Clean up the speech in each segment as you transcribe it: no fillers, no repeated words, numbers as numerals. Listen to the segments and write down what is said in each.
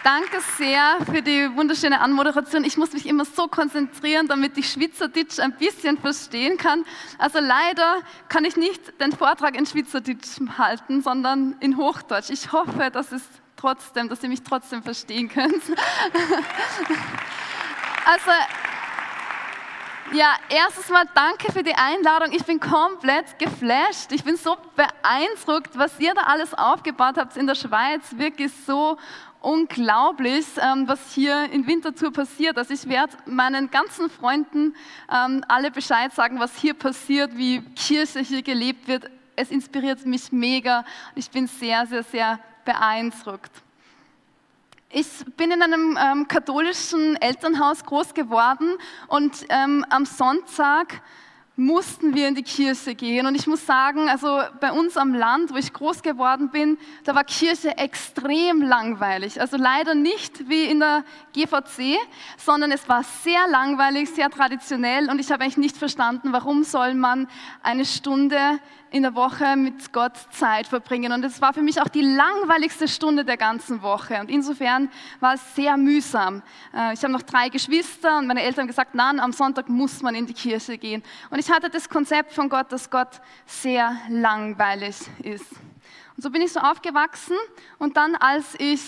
Danke sehr für die wunderschöne Anmoderation. Ich muss mich immer so konzentrieren, damit ich Schweizerdeutsch ein bisschen verstehen kann. Also leider kann ich nicht den Vortrag in Schweizerdeutsch halten, sondern in Hochdeutsch. Ich hoffe, dass ihr mich trotzdem verstehen könnt. Also, ja, erstes Mal danke für die Einladung. Ich bin komplett geflasht. Ich bin so beeindruckt, was ihr da alles aufgebaut habt in der Schweiz. Wirklich so unglaublich, was hier in Winterthur passiert. Also ich werde meinen ganzen Freunden alle Bescheid sagen, was hier passiert, wie Kirche hier gelebt wird. Es inspiriert mich mega. Ich bin sehr, sehr, sehr beeindruckt. Ich bin in einem katholischen Elternhaus groß geworden und am Sonntag mussten wir in die Kirche gehen. Und ich muss sagen, also bei uns am Land, wo ich groß geworden bin, da war Kirche extrem langweilig. Also leider nicht wie in der GVC, sondern es war sehr langweilig, sehr traditionell. Und ich habe eigentlich nicht verstanden, warum soll man eine Stunde in der Woche mit Gott Zeit verbringen. Und es war für mich auch die langweiligste Stunde der ganzen Woche. Und insofern war es sehr mühsam. Ich habe noch 3 Geschwister und meine Eltern haben gesagt, nein, am Sonntag muss man in die Kirche gehen. Und ich hatte das Konzept von Gott, dass Gott sehr langweilig ist. Und so bin ich so aufgewachsen und dann, als ich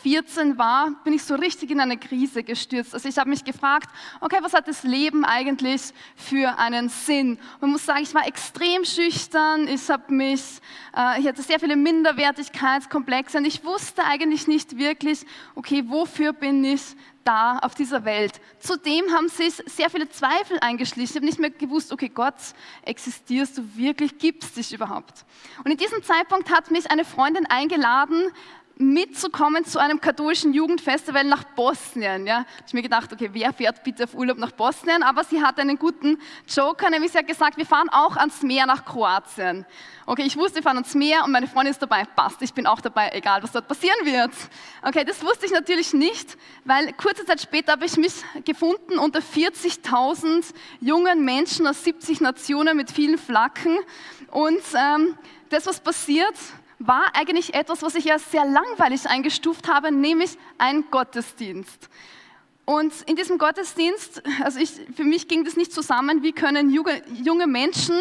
14 war, bin ich so richtig in eine Krise gestürzt. Also ich habe mich gefragt, okay, was hat das Leben eigentlich für einen Sinn? Man muss sagen, ich war extrem schüchtern, ich hatte sehr viele Minderwertigkeitskomplexe und ich wusste eigentlich nicht wirklich, okay, wofür bin ich da auf dieser Welt? Zudem haben sich sehr viele Zweifel eingeschlichen. Ich habe nicht mehr gewusst, okay, Gott, existierst du wirklich, gibt es dich überhaupt? Und in diesem Zeitpunkt hat mich eine Freundin eingeladen, mitzukommen zu einem katholischen Jugendfestival nach Bosnien. Ja. Ich habe mir gedacht, okay, wer fährt bitte auf Urlaub nach Bosnien? Aber sie hat einen guten Joker, nämlich sie hat gesagt, wir fahren auch ans Meer nach Kroatien. Okay, ich wusste, wir fahren ans Meer und meine Freundin ist dabei. Passt, ich bin auch dabei, egal was dort passieren wird. Okay, das wusste ich natürlich nicht, weil kurze Zeit später habe ich mich gefunden unter 40.000 jungen Menschen aus 70 Nationen mit vielen Flaggen. Und das, was passiert, war eigentlich etwas, was ich als sehr langweilig eingestuft habe, nämlich ein Gottesdienst. Und in diesem Gottesdienst, für mich ging das nicht zusammen, wie können junge Menschen,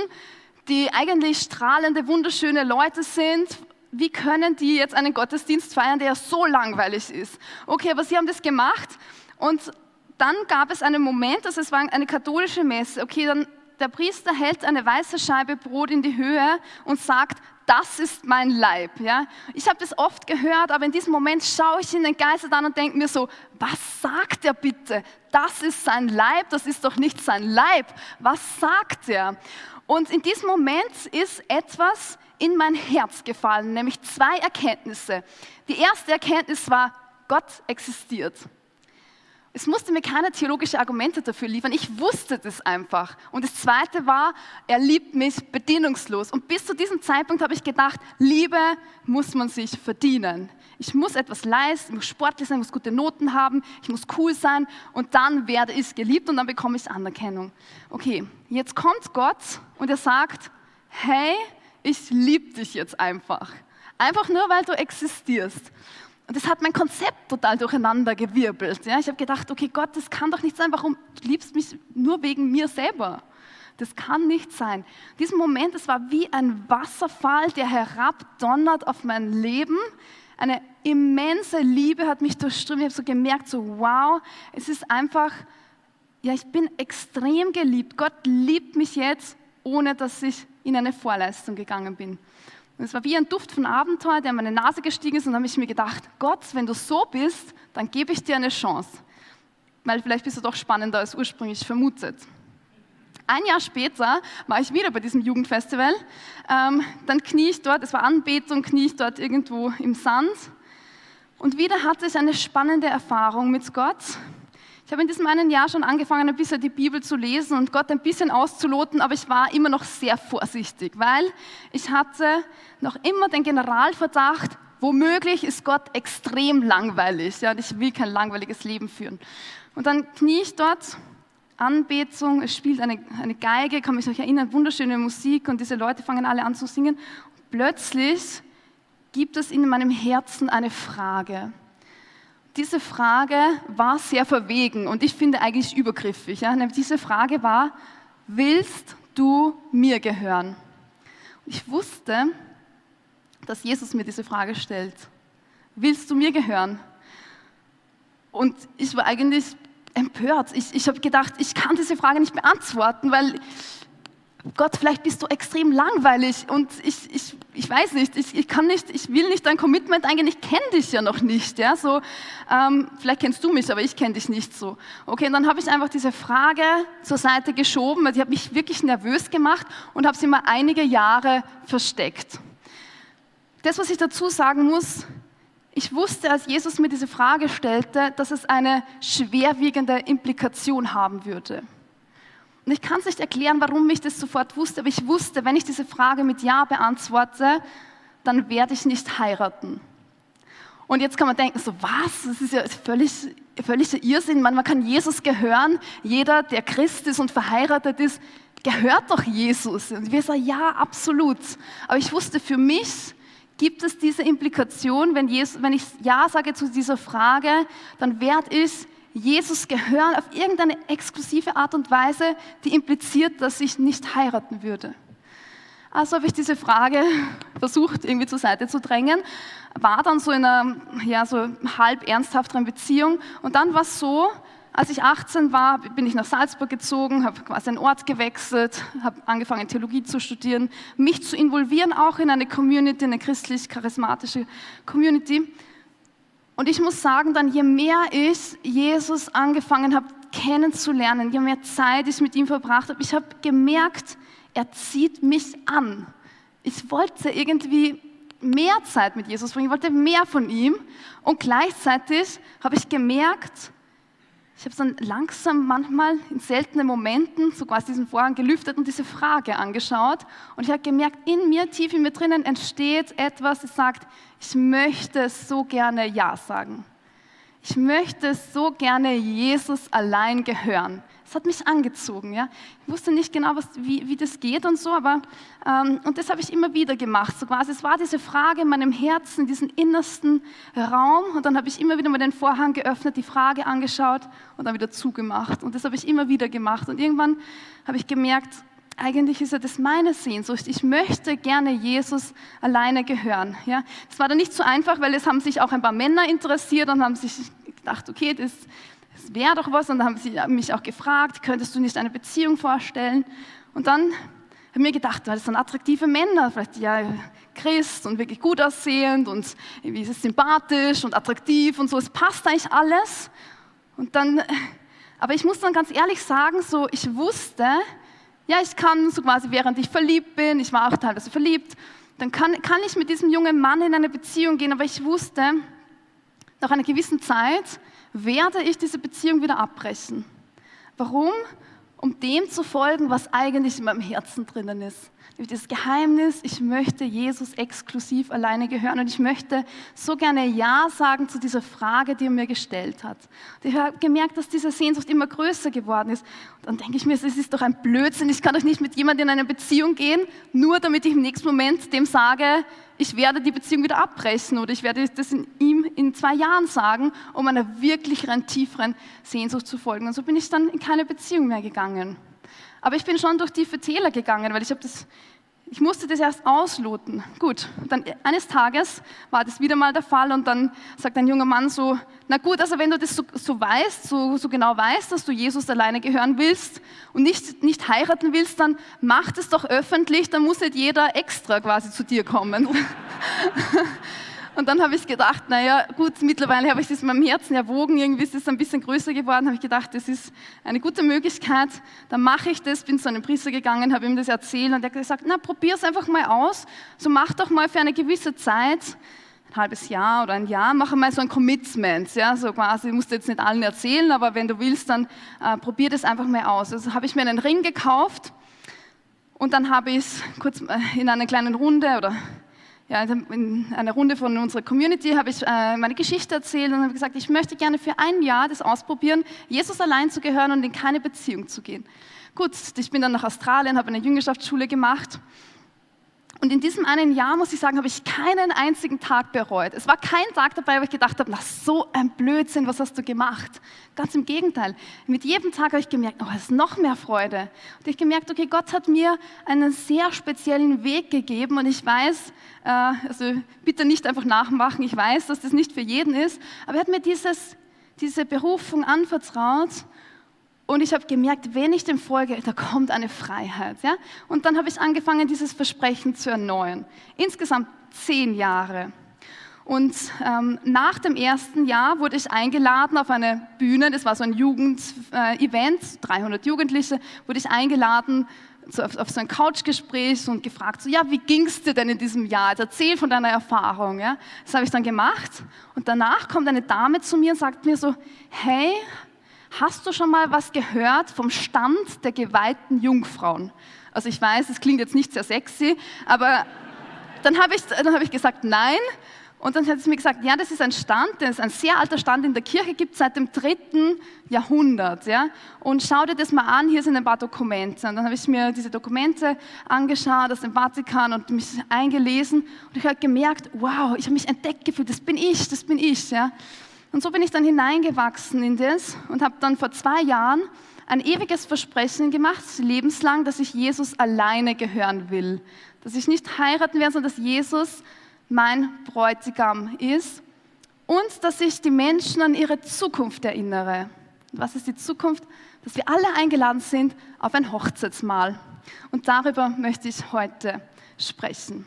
die eigentlich strahlende, wunderschöne Leute sind, wie können die jetzt einen Gottesdienst feiern, der so langweilig ist? Okay, aber sie haben das gemacht und dann gab es einen Moment, es war eine katholische Messe, okay, dann der Priester hält eine weiße Scheibe Brot in die Höhe und sagt, das ist mein Leib. Ja? Ich habe das oft gehört, aber in diesem Moment schaue ich ihn entgeistert an und denke mir so, was sagt er bitte? Das ist sein Leib, das ist doch nicht sein Leib. Was sagt er? Und in diesem Moment ist etwas in mein Herz gefallen, nämlich 2 Erkenntnisse. Die erste Erkenntnis war, Gott existiert. Es musste mir keine theologischen Argumente dafür liefern, ich wusste das einfach. Und das Zweite war, er liebt mich bedingungslos. Und bis zu diesem Zeitpunkt habe ich gedacht, Liebe muss man sich verdienen. Ich muss etwas leisten, ich muss sportlich sein, ich muss gute Noten haben, ich muss cool sein und dann werde ich geliebt und dann bekomme ich Anerkennung. Okay, jetzt kommt Gott und er sagt, hey, ich liebe dich jetzt einfach. Einfach nur, weil du existierst. Und das hat mein Konzept total durcheinander gewirbelt. Ja, ich habe gedacht, okay Gott, das kann doch nicht sein, warum du liebst mich nur wegen mir selber? Das kann nicht sein. In diesem Moment, es war wie ein Wasserfall, der herabdonnert auf mein Leben. Eine immense Liebe hat mich durchströmt. Ich habe so gemerkt, so wow, es ist einfach, ja, ich bin extrem geliebt. Gott liebt mich jetzt, ohne dass ich in eine Vorleistung gegangen bin. Und es war wie ein Duft von Abenteuer, der in meine Nase gestiegen ist und dann habe ich mir gedacht, Gott, wenn du so bist, dann gebe ich dir eine Chance. Weil vielleicht bist du doch spannender als ursprünglich vermutet. Ein Jahr später war ich wieder bei diesem Jugendfestival. Dann knie ich dort, es war Anbetung, knie ich dort irgendwo im Sand. Und wieder hatte ich eine spannende Erfahrung mit Gott. Ich habe in diesem einen Jahr schon angefangen, ein bisschen die Bibel zu lesen und Gott ein bisschen auszuloten, aber ich war immer noch sehr vorsichtig, weil ich hatte noch immer den Generalverdacht, womöglich ist Gott extrem langweilig. Ja, und ich will kein langweiliges Leben führen. Und dann knie ich dort, Anbetung, es spielt eine Geige, kann mich noch erinnern, wunderschöne Musik und diese Leute fangen alle an zu singen. Und plötzlich gibt es in meinem Herzen eine Frage. diese Frage war sehr verwegen und ich finde eigentlich übergriffig. Ja? Diese Frage war, willst du mir gehören? Und ich wusste, dass Jesus mir diese Frage stellt. Willst du mir gehören? Und ich war eigentlich empört. Ich habe gedacht, ich kann diese Frage nicht beantworten, weil Gott, vielleicht bist du extrem langweilig und ich weiß nicht, ich will nicht dein Commitment eingehen, ich kenne dich ja noch nicht. Ja? So, vielleicht kennst du mich, aber ich kenne dich nicht so. Okay, und dann habe ich einfach diese Frage zur Seite geschoben, weil die hat mich wirklich nervös gemacht und habe sie mal einige Jahre versteckt. Das, was ich dazu sagen muss, ich wusste, als Jesus mir diese Frage stellte, dass es eine schwerwiegende Implikation haben würde. Und ich kann es nicht erklären, warum ich das sofort wusste, aber ich wusste, wenn ich diese Frage mit Ja beantworte, dann werde ich nicht heiraten. Und jetzt kann man denken, so was? Das ist ja völliger Irrsinn. Man kann Jesus gehören. Jeder, der Christ ist und verheiratet ist, gehört doch Jesus. Und wir sagen, ja, absolut. Aber ich wusste, für mich gibt es diese Implikation, wenn ich Ja sage zu dieser Frage, dann werde ich Jesus gehören auf irgendeine exklusive Art und Weise, die impliziert, dass ich nicht heiraten würde. Also habe ich diese Frage versucht, irgendwie zur Seite zu drängen, war dann so in einer so halb ernsthafteren Beziehung und dann war es so, als ich 18 war, bin ich nach Salzburg gezogen, habe quasi einen Ort gewechselt, habe angefangen Theologie zu studieren, mich zu involvieren auch in eine Community, eine christlich-charismatische Community. Und ich muss sagen, dann je mehr ich Jesus angefangen habe kennenzulernen, je mehr Zeit ich mit ihm verbracht habe, ich habe gemerkt, er zieht mich an. Ich wollte irgendwie mehr Zeit mit Jesus verbringen, ich wollte mehr von ihm. Und gleichzeitig habe ich gemerkt, ich habe es dann langsam manchmal in seltenen Momenten so quasi diesen Vorhang gelüftet und diese Frage angeschaut. Und ich habe gemerkt, in mir, tief in mir drinnen entsteht etwas, das sagt, ich möchte so gerne Ja sagen. Ich möchte so gerne Jesus allein gehören. Es hat mich angezogen. Ja? Ich wusste nicht genau, wie das geht und so, aber und das habe ich immer wieder gemacht. So quasi, es war diese Frage in meinem Herzen, diesen innersten Raum und dann habe ich immer wieder mal den Vorhang geöffnet, die Frage angeschaut und dann wieder zugemacht. Und das habe ich immer wieder gemacht. Und irgendwann habe ich gemerkt, eigentlich ist ja das meine Sehnsucht. Ich möchte gerne Jesus alleine gehören. Ja? Das war dann nicht so einfach, weil es haben sich auch ein paar Männer interessiert und haben sich gedacht, okay, das wäre doch was. Und dann haben sie mich auch gefragt, könntest du nicht eine Beziehung vorstellen? Und dann habe ich mir gedacht, das sind attraktive Männer, vielleicht ja Christ und wirklich gut aussehend und irgendwie ist es sympathisch und attraktiv und so. Es passt eigentlich alles. Und dann, aber ich muss dann ganz ehrlich sagen, so ich wusste, ja, ich kann so quasi, während ich verliebt bin, ich war auch teilweise verliebt, dann kann ich mit diesem jungen Mann in eine Beziehung gehen, aber ich wusste, nach einer gewissen Zeit werde ich diese Beziehung wieder abbrechen. Warum? Um dem zu folgen, was eigentlich in meinem Herzen drinnen ist. Dieses Geheimnis, ich möchte Jesus exklusiv alleine gehören und ich möchte so gerne Ja sagen zu dieser Frage, die er mir gestellt hat. Und ich habe gemerkt, dass diese Sehnsucht immer größer geworden ist. Und dann denke ich mir, es ist doch ein Blödsinn, ich kann doch nicht mit jemandem in eine Beziehung gehen, nur damit ich im nächsten Moment dem sage, ich werde die Beziehung wieder abbrechen oder ich werde das ihm in 2 Jahren sagen, um einer wirklicheren, tieferen Sehnsucht zu folgen. Und so bin ich dann in keine Beziehung mehr gegangen. Aber ich bin schon durch tiefe Täler gegangen, weil ich musste das erst ausloten. Gut, dann eines Tages war das wieder mal der Fall und dann sagt ein junger Mann so, na gut, also wenn du das so weißt, so genau weißt, dass du Jesus alleine gehören willst und nicht heiraten willst, dann mach das doch öffentlich, dann muss nicht jeder extra quasi zu dir kommen. Und dann habe ich gedacht, naja, gut, mittlerweile habe ich das in meinem Herzen erwogen, irgendwie ist es ein bisschen größer geworden, habe ich gedacht, das ist eine gute Möglichkeit, dann mache ich das, bin zu einem Priester gegangen, habe ihm das erzählt und er hat gesagt, na, probier es einfach mal aus, so mach doch mal für eine gewisse Zeit, ein halbes Jahr oder ein Jahr, mache mal so ein Commitment, ja, so quasi, musst du jetzt nicht allen erzählen, aber wenn du willst, dann probier das einfach mal aus. Also habe ich mir einen Ring gekauft und dann habe ich es kurz in einer kleinen Runde in einer Runde von unserer Community habe ich meine Geschichte erzählt und habe gesagt, ich möchte gerne für 1 Jahr das ausprobieren, Jesus allein zu gehören und in keine Beziehung zu gehen. Gut, ich bin dann nach Australien, habe eine Jüngerschaftsschule gemacht Und in diesem einen Jahr, muss ich sagen, habe ich keinen einzigen Tag bereut. Es war kein Tag dabei, wo ich gedacht habe, na so ein Blödsinn, was hast du gemacht? Ganz im Gegenteil. Mit jedem Tag habe ich gemerkt, oh, es ist noch mehr Freude. Und ich habe gemerkt, okay, Gott hat mir einen sehr speziellen Weg gegeben und ich weiß, also bitte nicht einfach nachmachen, ich weiß, dass das nicht für jeden ist, aber er hat mir diese Berufung anvertraut. Und ich habe gemerkt, wenn ich dem folge, da kommt eine Freiheit. Ja? Und dann habe ich angefangen, dieses Versprechen zu erneuern. Insgesamt 10 Jahre. Und nach dem ersten Jahr wurde ich eingeladen auf eine Bühne, das war so ein Jugend-Event, 300 Jugendliche, wurde ich eingeladen auf so ein Couchgespräch und gefragt, so, ja, wie ging es dir denn in diesem Jahr? Jetzt erzähl von deiner Erfahrung. Ja? Das habe ich dann gemacht. Und danach kommt eine Dame zu mir und sagt mir so, hey, hast du schon mal was gehört vom Stand der geweihten Jungfrauen? Also ich weiß, es klingt jetzt nicht sehr sexy, aber dann habe ich gesagt, nein. Und dann hat sie mir gesagt, ja, das ist ein Stand, das ist ein sehr alter Stand in der Kirche, gibt es seit dem 3. Jahrhundert. Ja? Und schau dir das mal an, hier sind ein paar Dokumente. Und dann habe ich mir diese Dokumente angeschaut aus dem Vatikan und mich eingelesen. Und ich habe gemerkt, wow, ich habe mich entdeckt gefühlt, das bin ich. Ja? Und so bin ich dann hineingewachsen in das und habe dann vor 2 Jahren ein ewiges Versprechen gemacht, lebenslang, dass ich Jesus alleine gehören will. Dass ich nicht heiraten werde, sondern dass Jesus mein Bräutigam ist und dass ich die Menschen an ihre Zukunft erinnere. Und was ist die Zukunft? Dass wir alle eingeladen sind auf ein Hochzeitsmahl. Und darüber möchte ich heute sprechen.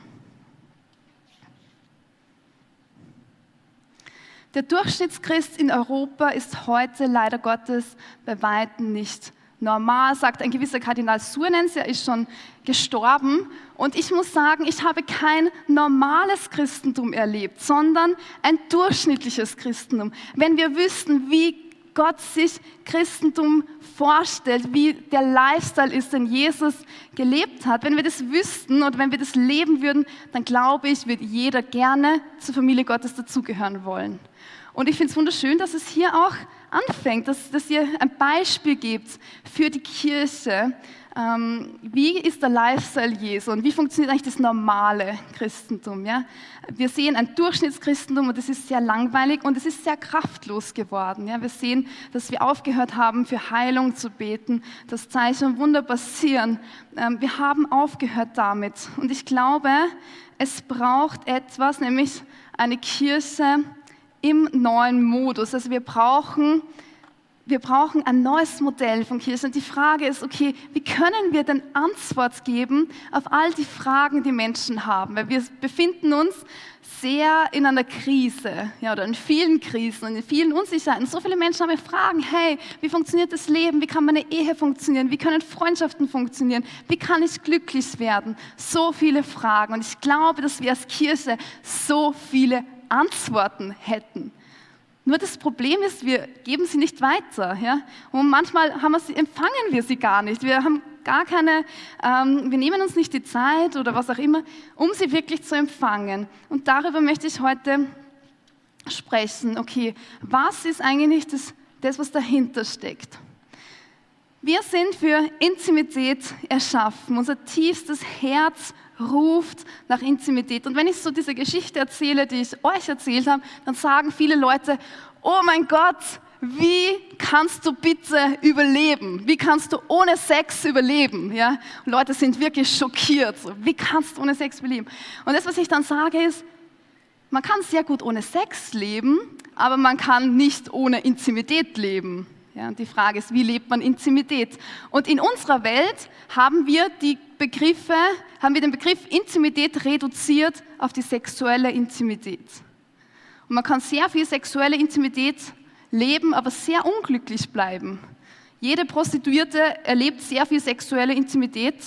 Der Durchschnittschrist in Europa ist heute leider Gottes bei weitem nicht normal, sagt ein gewisser Kardinal Suenens, er ist schon gestorben. Und ich muss sagen, ich habe kein normales Christentum erlebt, sondern ein durchschnittliches Christentum. Wenn wir wüssten, wie Gott sich Christentum vorstellt, wie der Lifestyle ist, den Jesus gelebt hat, wenn wir das wüssten und wenn wir das leben würden, dann glaube ich, wird jeder gerne zur Familie Gottes dazugehören wollen. Und ich finde es wunderschön, dass es hier auch anfängt, dass ihr ein Beispiel gebt für die Kirche. Wie ist der Lifestyle Jesu und wie funktioniert eigentlich das normale Christentum? Ja? Wir sehen ein Durchschnittschristentum und das ist sehr langweilig und es ist sehr kraftlos geworden. Ja? Wir sehen, dass wir aufgehört haben, für Heilung zu beten, dass Zeichen und Wunder passieren. Wir haben aufgehört damit. Und ich glaube, es braucht etwas, nämlich eine Kirche im neuen Modus. Also wir brauchen ein neues Modell von Kirche. Und die Frage ist, okay, wie können wir denn Antwort geben auf all die Fragen, die Menschen haben? Weil wir befinden uns sehr in einer Krise, ja, oder in vielen Krisen und in vielen Unsicherheiten. So viele Menschen haben Fragen, hey, wie funktioniert das Leben? Wie kann meine Ehe funktionieren? Wie können Freundschaften funktionieren? Wie kann ich glücklich werden? So viele Fragen. Und ich glaube, dass wir als Kirche so viele Antworten hätten. Nur das Problem ist, wir geben sie nicht weiter. Ja? Und manchmal empfangen wir sie gar nicht. Wir haben gar keine, wir nehmen uns nicht die Zeit oder was auch immer, um sie wirklich zu empfangen. Und darüber möchte ich heute sprechen. Okay, was ist eigentlich das, was dahinter steckt? Wir sind für Intimität erschaffen. Unser tiefstes Herz ruft nach Intimität. Und wenn ich so diese Geschichte erzähle, die ich euch erzählt habe, dann sagen viele Leute, oh mein Gott, wie kannst du bitte überleben? Wie kannst du ohne Sex überleben? Ja? Und Leute sind wirklich schockiert. So, wie kannst du ohne Sex überleben? Und das, was ich dann sage, ist, man kann sehr gut ohne Sex leben, aber man kann nicht ohne Intimität leben. Ja, und die Frage ist, wie lebt man Intimität? Und in unserer Welt haben wir den Begriff Intimität reduziert auf die sexuelle Intimität. Und man kann sehr viel sexuelle Intimität leben, aber sehr unglücklich bleiben. Jede Prostituierte erlebt sehr viel sexuelle Intimität,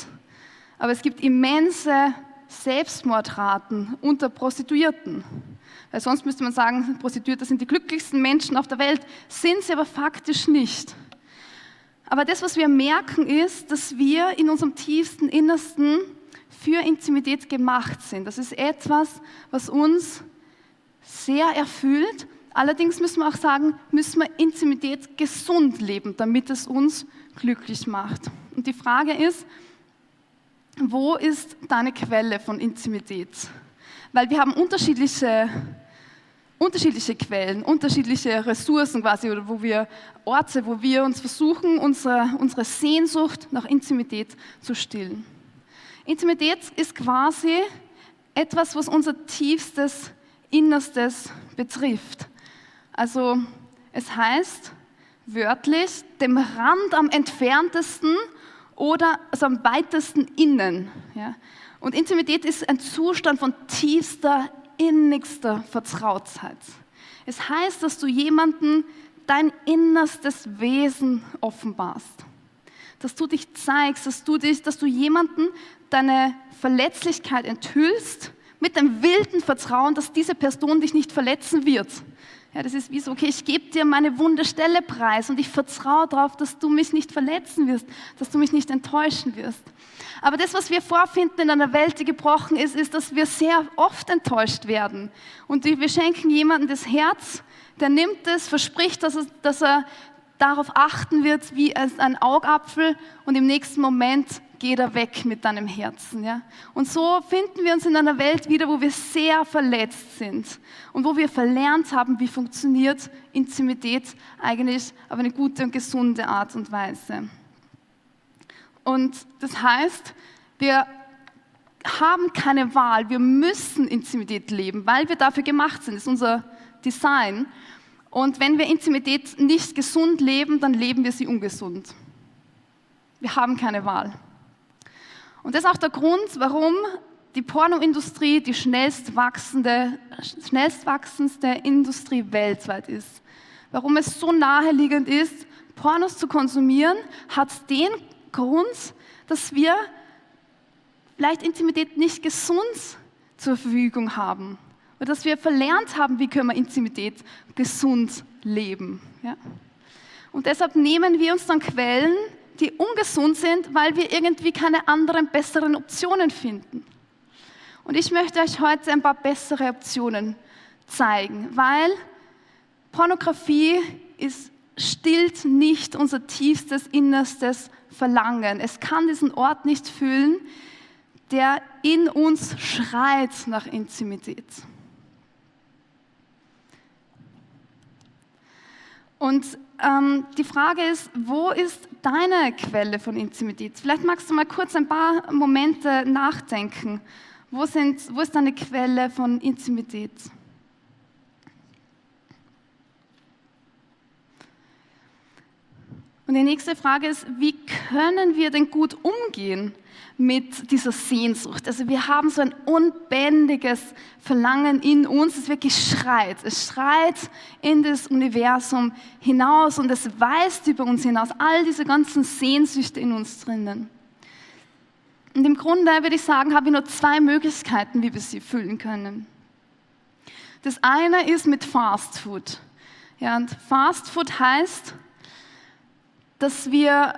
aber es gibt immense Selbstmordraten unter Prostituierten. Weil sonst müsste man sagen, Prostituierte sind die glücklichsten Menschen auf der Welt, sind sie aber faktisch nicht. Aber das, was wir merken, ist, dass wir in unserem tiefsten Innersten für Intimität gemacht sind. Das ist etwas, was uns sehr erfüllt. Allerdings müssen wir auch sagen, müssen wir Intimität gesund leben, damit es uns glücklich macht. Und die Frage ist, wo ist deine Quelle von Intimität? Weil wir haben unterschiedliche Quellen, unterschiedliche Ressourcen quasi, oder Orte, wo wir uns versuchen, unsere Sehnsucht nach Intimität zu stillen. Intimität ist quasi etwas, was unser tiefstes Innerstes betrifft. Also es heißt wörtlich, dem Rand am entferntesten oder also am weitesten innen. Ja? Und Intimität ist ein Zustand von tiefster, innigster Vertrautheit. Es heißt, dass du jemandem dein innerstes Wesen offenbarst. Dass du dich zeigst, dass du jemandem deine Verletzlichkeit enthüllst, mit dem wilden Vertrauen, dass diese Person dich nicht verletzen wird. Ja, das ist wie so, okay, ich gebe dir meine wunde Stelle preis und ich vertraue darauf, dass du mich nicht verletzen wirst, dass du mich nicht enttäuschen wirst. Aber das, was wir vorfinden in einer Welt, die gebrochen ist, ist, dass wir sehr oft enttäuscht werden. Und wir schenken jemandem das Herz, der nimmt es, verspricht, dass er darauf achten wird, wie ein Augapfel, und im nächsten Moment geht er weg mit deinem Herzen. Ja? Und so finden wir uns in einer Welt wieder, wo wir sehr verletzt sind und wo wir verlernt haben, wie funktioniert Intimität eigentlich auf eine gute und gesunde Art und Weise. Und das heißt, wir haben keine Wahl, wir müssen Intimität leben, weil wir dafür gemacht sind, das ist unser Design. Und wenn wir Intimität nicht gesund leben, dann leben wir sie ungesund. Wir haben keine Wahl. Und das ist auch der Grund, warum die Pornoindustrie die schnellst wachsendste Industrie weltweit ist. Warum es so naheliegend ist, Pornos zu konsumieren, hat den Grund, dass wir vielleicht Intimität nicht gesund zur Verfügung haben. Oder dass wir verlernt haben, wie können wir Intimität gesund leben. Ja? Und deshalb nehmen wir uns dann Quellen, die ungesund sind, weil wir irgendwie keine anderen, besseren Optionen finden. Und ich möchte euch heute ein paar bessere Optionen zeigen, weil Pornografie stillt nicht unser tiefstes, innerstes Verlangen. Es kann diesen Ort nicht füllen, der in uns schreit nach Intimität. Und die Frage ist, wo ist deine Quelle von Intimität? Vielleicht magst du mal kurz ein paar Momente nachdenken. Wo ist deine Quelle von Intimität? Und die nächste Frage ist, wie können wir denn gut umgehen mit dieser Sehnsucht? Also wir haben so ein unbändiges Verlangen in uns, es wirklich schreit. Es schreit in das Universum hinaus und es weist über uns hinaus, all diese ganzen Sehnsüchte in uns drinnen. Und im Grunde würde ich sagen, haben wir nur zwei Möglichkeiten, wie wir sie füllen können. Das eine ist mit Fast Food. Ja, und Fast Food heißt, dass wir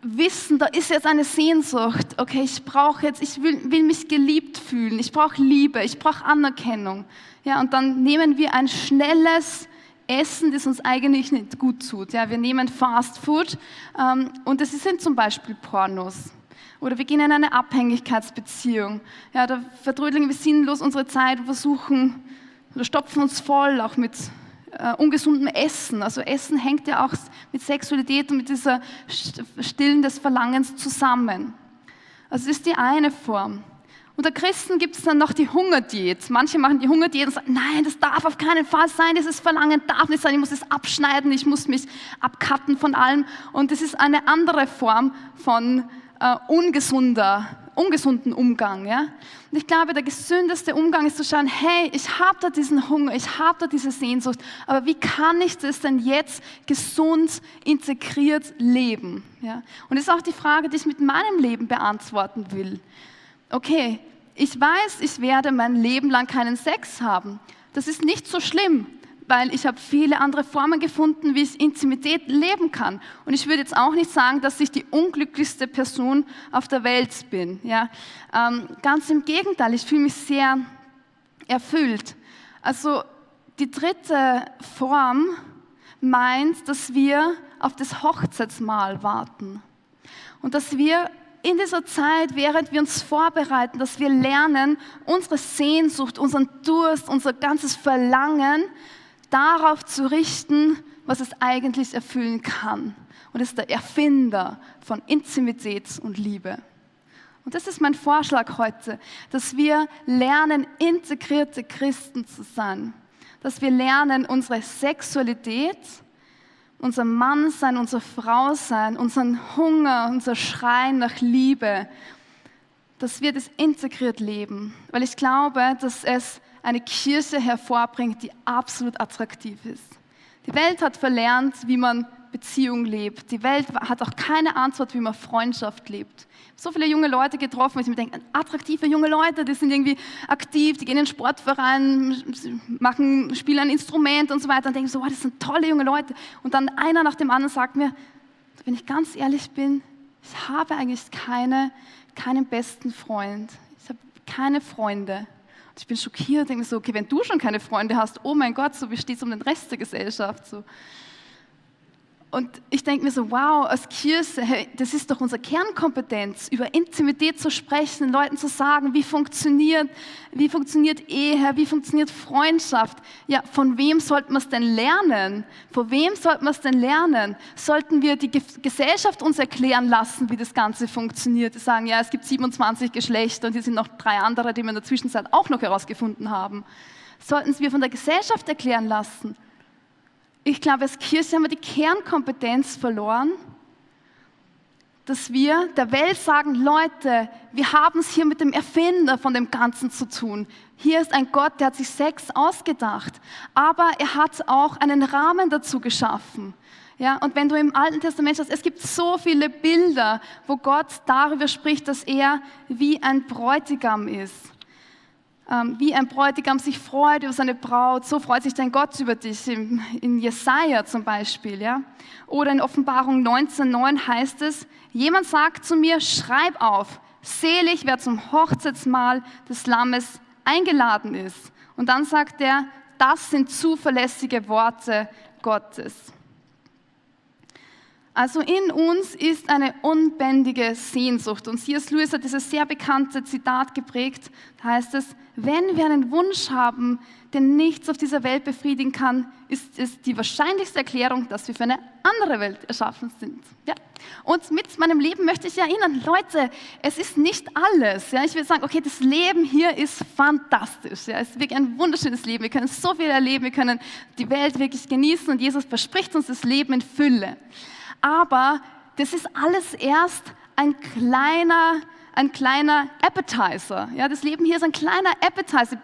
wissen, da ist jetzt eine Sehnsucht. Okay, ich will mich geliebt fühlen. Ich brauche Liebe, ich brauche Anerkennung. Ja, und dann nehmen wir ein schnelles Essen, das uns eigentlich nicht gut tut. Ja, wir nehmen Fast Food und das sind zum Beispiel Pornos. Oder wir gehen in eine Abhängigkeitsbeziehung. Ja, da vertrödeln wir sinnlos unsere Zeit und versuchen oder stopfen uns voll, auch mit ungesundem Essen. Also Essen hängt ja auch mit Sexualität und mit dieser Stillen des Verlangens zusammen. Also das ist die eine Form. Unter Christen gibt es dann noch die Hungerdiät. Manche machen die Hungerdiät und sagen, nein, das darf auf keinen Fall sein, dieses Verlangen darf nicht sein, ich muss es abschneiden, ich muss mich abcutten von allem. Und das ist eine andere Form von ungesunden Umgang. Ja? Und ich glaube, der gesündeste Umgang ist zu schauen, hey, ich habe da diesen Hunger, ich habe da diese Sehnsucht, aber wie kann ich das denn jetzt gesund integriert leben? Ja? Und das ist auch die Frage, die ich mit meinem Leben beantworten will. Okay, ich weiß, ich werde mein Leben lang keinen Sex haben. Das ist nicht so schlimm, weil ich habe viele andere Formen gefunden, wie ich Intimität leben kann. Und ich würde jetzt auch nicht sagen, dass ich die unglücklichste Person auf der Welt bin. Ja? Ganz im Gegenteil, ich fühle mich sehr erfüllt. Also die dritte Form meint, dass wir auf das Hochzeitsmahl warten und dass wir in dieser Zeit, während wir uns vorbereiten, dass wir lernen, unsere Sehnsucht, unseren Durst, unser ganzes Verlangen darauf zu richten, was es eigentlich erfüllen kann. Und das ist der Erfinder von Intimität und Liebe. Und das ist mein Vorschlag heute, dass wir lernen, integrierte Christen zu sein. Dass wir lernen, unsere Sexualität, unser Mannsein, unsere Frausein, unseren Hunger, unser Schreien nach Liebe, dass wir das integriert leben. Weil ich glaube, dass es eine Kirche hervorbringt, die absolut attraktiv ist. Die Welt hat verlernt, wie man Beziehung lebt. Die Welt hat auch keine Antwort, wie man Freundschaft lebt. Ich habe so viele junge Leute getroffen, wo ich mir denke, attraktive junge Leute, die sind irgendwie aktiv, die gehen in den Sportverein, spielen ein Instrument und so weiter. Und denke ich so, wow, das sind tolle junge Leute. Und dann einer nach dem anderen sagt mir, wenn ich ganz ehrlich bin, ich habe eigentlich keinen besten Freund. Ich habe keine Freunde. Und ich bin schockiert, denke mir so, okay, wenn du schon keine Freunde hast, oh mein Gott, so wie steht es um den Rest der Gesellschaft? So. Und ich denke mir so, wow, als Kirche, hey, das ist doch unsere Kernkompetenz, über Intimität zu sprechen, Leuten zu sagen, wie funktioniert Ehe, wie funktioniert Freundschaft. Ja, von wem sollte man es denn lernen? Von wem sollte man es denn lernen? Sollten wir die Gesellschaft uns erklären lassen, wie das Ganze funktioniert? Die sagen, ja, es gibt 27 Geschlechter und hier sind noch 3 andere, die wir in der Zwischenzeit auch noch herausgefunden haben. Sollten es wir von der Gesellschaft erklären lassen? Ich glaube, als Kirche haben wir die Kernkompetenz verloren, dass wir der Welt sagen, Leute, wir haben es hier mit dem Erfinder von dem Ganzen zu tun. Hier ist ein Gott, der hat sich Sex ausgedacht, aber er hat auch einen Rahmen dazu geschaffen. Ja, und wenn du im Alten Testament schaust, es gibt so viele Bilder, wo Gott darüber spricht, dass er wie ein Bräutigam ist. Wie ein Bräutigam sich freut über seine Braut, so freut sich dein Gott über dich, in Jesaja zum Beispiel. Ja? Oder in Offenbarung 19,9 heißt es, jemand sagt zu mir, schreib auf, selig, wer zum Hochzeitsmahl des Lammes eingeladen ist. Und dann sagt er, das sind zuverlässige Worte Gottes. Also in uns ist eine unbändige Sehnsucht. Und C.S. Lewis hat dieses sehr bekannte Zitat geprägt. Da heißt es, wenn wir einen Wunsch haben, den nichts auf dieser Welt befriedigen kann, ist es die wahrscheinlichste Erklärung, dass wir für eine andere Welt erschaffen sind. Ja? Und mit meinem Leben möchte ich erinnern, Leute, es ist nicht alles. Ja? Ich will sagen, okay, das Leben hier ist fantastisch. Ja? Es ist wirklich ein wunderschönes Leben. Wir können so viel erleben, wir können die Welt wirklich genießen und Jesus verspricht uns das Leben in Fülle. Aber das ist alles erst ein kleiner Appetizer. Ja, das Leben hier ist ein kleiner Appetizer.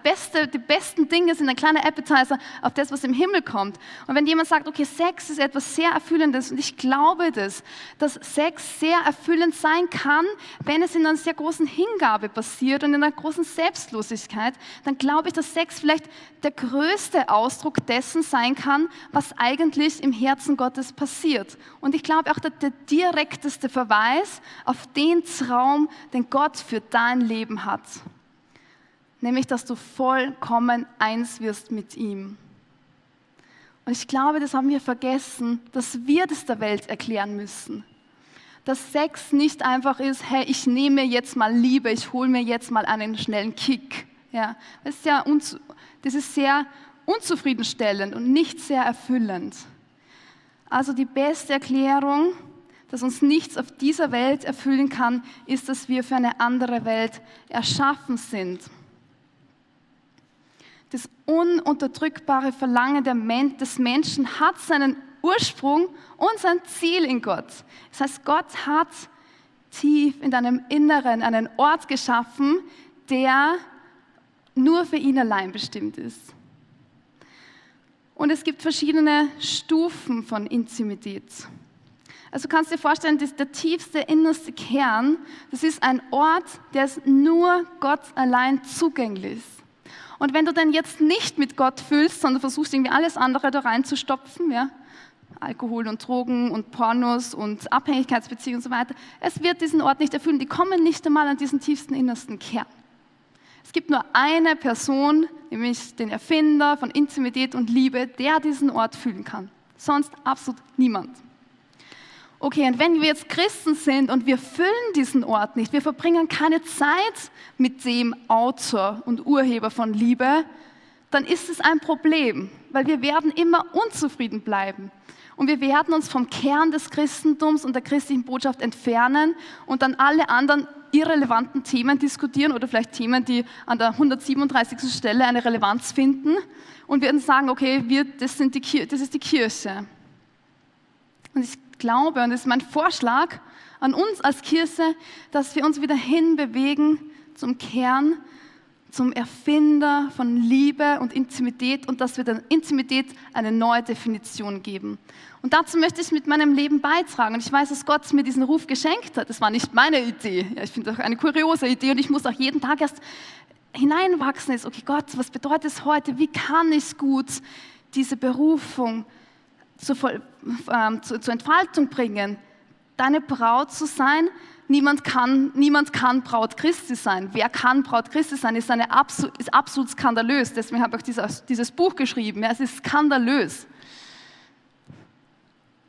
Die besten Dinge sind ein kleiner Appetizer auf das, was im Himmel kommt. Und wenn jemand sagt, okay, Sex ist etwas sehr Erfüllendes, und ich glaube das, dass Sex sehr erfüllend sein kann, wenn es in einer sehr großen Hingabe passiert und in einer großen Selbstlosigkeit, dann glaube ich, dass Sex vielleicht der größte Ausdruck dessen sein kann, was eigentlich im Herzen Gottes passiert. Und ich glaube auch, dass der direkteste Verweis auf den Traum, den Gott für dein Leben hat. Nämlich, dass du vollkommen eins wirst mit ihm. Und ich glaube, das haben wir vergessen, dass wir das der Welt erklären müssen. Dass Sex nicht einfach ist, hey, ich nehme mir jetzt mal Liebe, ich hole mir jetzt mal einen schnellen Kick. Ja, das ist sehr unzufriedenstellend und nicht sehr erfüllend. Also die beste Erklärung, dass uns nichts auf dieser Welt erfüllen kann, ist, dass wir für eine andere Welt erschaffen sind. Das ununterdrückbare Verlangen des Menschen hat seinen Ursprung und sein Ziel in Gott. Das heißt, Gott hat tief in deinem Inneren einen Ort geschaffen, der nur für ihn allein bestimmt ist. Und es gibt verschiedene Stufen von Intimität. Also du kannst dir vorstellen, dass der tiefste, innerste Kern, das ist ein Ort, der ist nur Gott allein zugänglich ist. Und wenn du dann jetzt nicht mit Gott fühlst, sondern versuchst irgendwie alles andere da reinzustopfen, ja, Alkohol und Drogen und Pornos und Abhängigkeitsbeziehungen und so weiter, es wird diesen Ort nicht erfüllen. Die kommen nicht einmal an diesen tiefsten, innersten Kern. Es gibt nur eine Person, nämlich den Erfinder von Intimität und Liebe, der diesen Ort fühlen kann. Sonst absolut niemand. okay, und wenn wir jetzt Christen sind und wir füllen diesen Ort nicht, wir verbringen keine Zeit mit dem Autor und Urheber von Liebe, dann ist es ein Problem, weil wir werden immer unzufrieden bleiben. Und wir werden uns vom Kern des Christentums und der christlichen Botschaft entfernen und dann alle anderen irrelevanten Themen diskutieren oder vielleicht Themen, die an der 137. Stelle eine Relevanz finden und werden sagen, okay, das ist die Kirche. Und ich glaube, und das ist mein Vorschlag an uns als Kirche, dass wir uns wieder hinbewegen zum Kern, zum Erfinder von Liebe und Intimität und dass wir der Intimität eine neue Definition geben. Und dazu möchte ich mit meinem Leben beitragen. Und ich weiß, dass Gott mir diesen Ruf geschenkt hat. Das war nicht meine Idee. Ja, ich finde das auch eine kuriose Idee und ich muss auch jeden Tag erst hineinwachsen. Okay, Gott, was bedeutet es heute? Wie kann ich gut diese Berufung zur Entfaltung bringen? Deine Braut zu sein? Niemand kann Braut Christi sein. Wer kann Braut Christi sein, ist absolut skandalös. Deswegen habe ich auch dieses Buch geschrieben. Ja, es ist skandalös.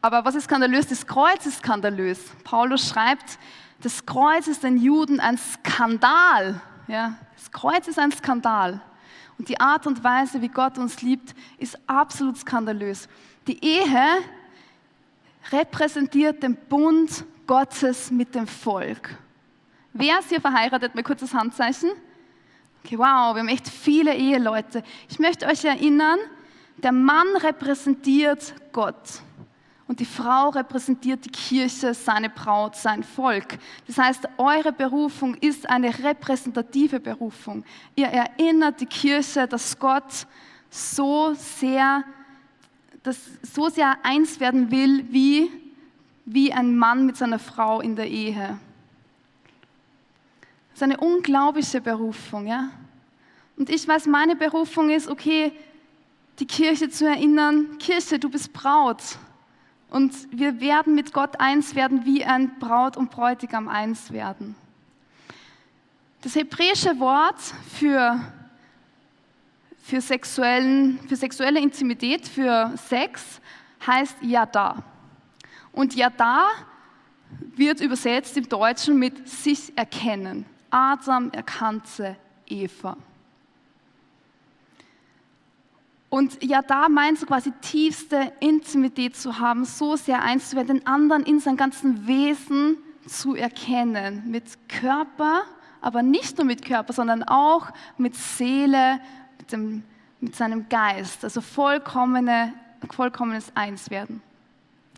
Aber was ist skandalös? Das Kreuz ist skandalös. Paulus schreibt, das Kreuz ist den Juden ein Skandal. Ja, das Kreuz ist ein Skandal. Und die Art und Weise, wie Gott uns liebt, ist absolut skandalös. Die Ehe repräsentiert den Bund Gottes mit dem Volk. Wer ist hier verheiratet? Mal kurzes Handzeichen. Okay, wow, wir haben echt viele Eheleute. Ich möchte euch erinnern, der Mann repräsentiert Gott und die Frau repräsentiert die Kirche, seine Braut, sein Volk. Das heißt, eure Berufung ist eine repräsentative Berufung. Ihr erinnert die Kirche, dass Gott so sehr eins werden will, wie ein Mann mit seiner Frau in der Ehe. Das ist eine unglaubliche Berufung, ja. Und ich weiß, meine Berufung ist, okay, die Kirche zu erinnern, Kirche, du bist Braut. Und wir werden mit Gott eins werden, wie ein Braut und Bräutigam eins werden. Das hebräische Wort für sexuelle Intimität, für Sex, heißt Yada. Und Yada wird übersetzt im Deutschen mit sich erkennen. Adam erkannte Eva. Und Yada meint so quasi tiefste Intimität zu haben, so sehr eins zu werden, den anderen in seinem ganzen Wesen zu erkennen. Mit Körper, aber nicht nur mit Körper, sondern auch mit Seele, mit seinem Geist. Also vollkommenes Einswerden.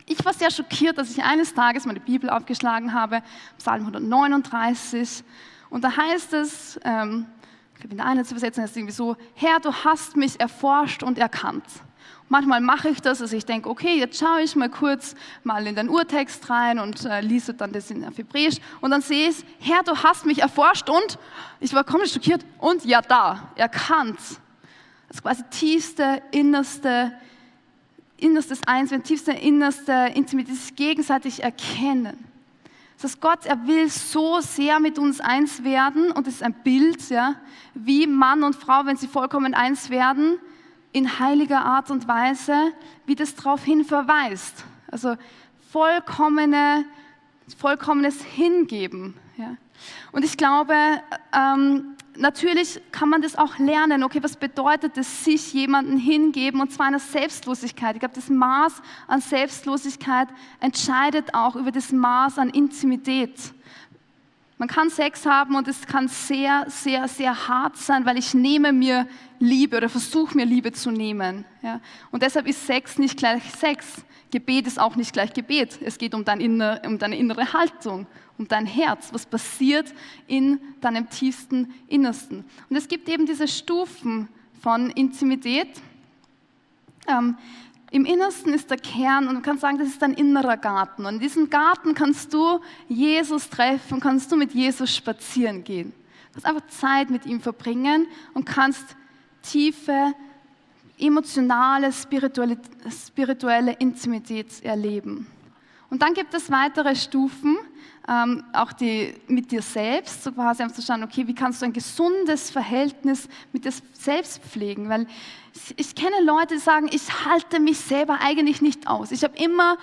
Ich war sehr schockiert, dass ich eines Tages meine Bibel aufgeschlagen habe, Psalm 139. Und da heißt es, ich glaube in der einen Übersetzung ist es irgendwie so, Herr, du hast mich erforscht und erkannt. Und manchmal mache ich das, also ich denke, okay, jetzt schaue ich mal kurz mal in den Urtext rein und lese dann das auf Hebräisch. Und dann sehe ich, Herr, du hast mich erforscht und, ich war komplett schockiert, und ja da, erkannt. Das ist quasi tiefste, innerstes Einswerden, tiefste, innerste Intimität, sich gegenseitig erkennen. Das heißt, Gott, er will so sehr mit uns eins werden, und es ist ein Bild, ja, wie Mann und Frau, wenn sie vollkommen eins werden, in heiliger Art und Weise, wie das darauf hin verweist. Also vollkommenes Hingeben. Ja. Und ich glaube, natürlich kann man das auch lernen. Okay, was bedeutet es, sich jemandem hingeben, und zwar einer Selbstlosigkeit? Ich glaube, das Maß an Selbstlosigkeit entscheidet auch über das Maß an Intimität. Man kann Sex haben und es kann sehr, sehr, sehr hart sein, weil ich nehme mir Liebe oder versuche mir Liebe zu nehmen. Ja? Und deshalb ist Sex nicht gleich Sex. Gebet ist auch nicht gleich Gebet. Es geht um deine innere Haltung, um dein Herz, was passiert in deinem tiefsten Innersten. Und es gibt eben diese Stufen von Intimität. Im Innersten ist der Kern, und man kann sagen, das ist dein innerer Garten. Und in diesem Garten kannst du Jesus treffen, kannst du mit Jesus spazieren gehen. Du kannst einfach Zeit mit ihm verbringen und kannst tiefe, emotionale, spirituelle Intimität erleben. Und dann gibt es weitere Stufen. auch mit dir selbst, so quasi zu schauen, okay, wie kannst du ein gesundes Verhältnis mit dir selbst pflegen? Weil ich kenne Leute, die sagen, ich halte mich selber eigentlich nicht aus. Ich habe immer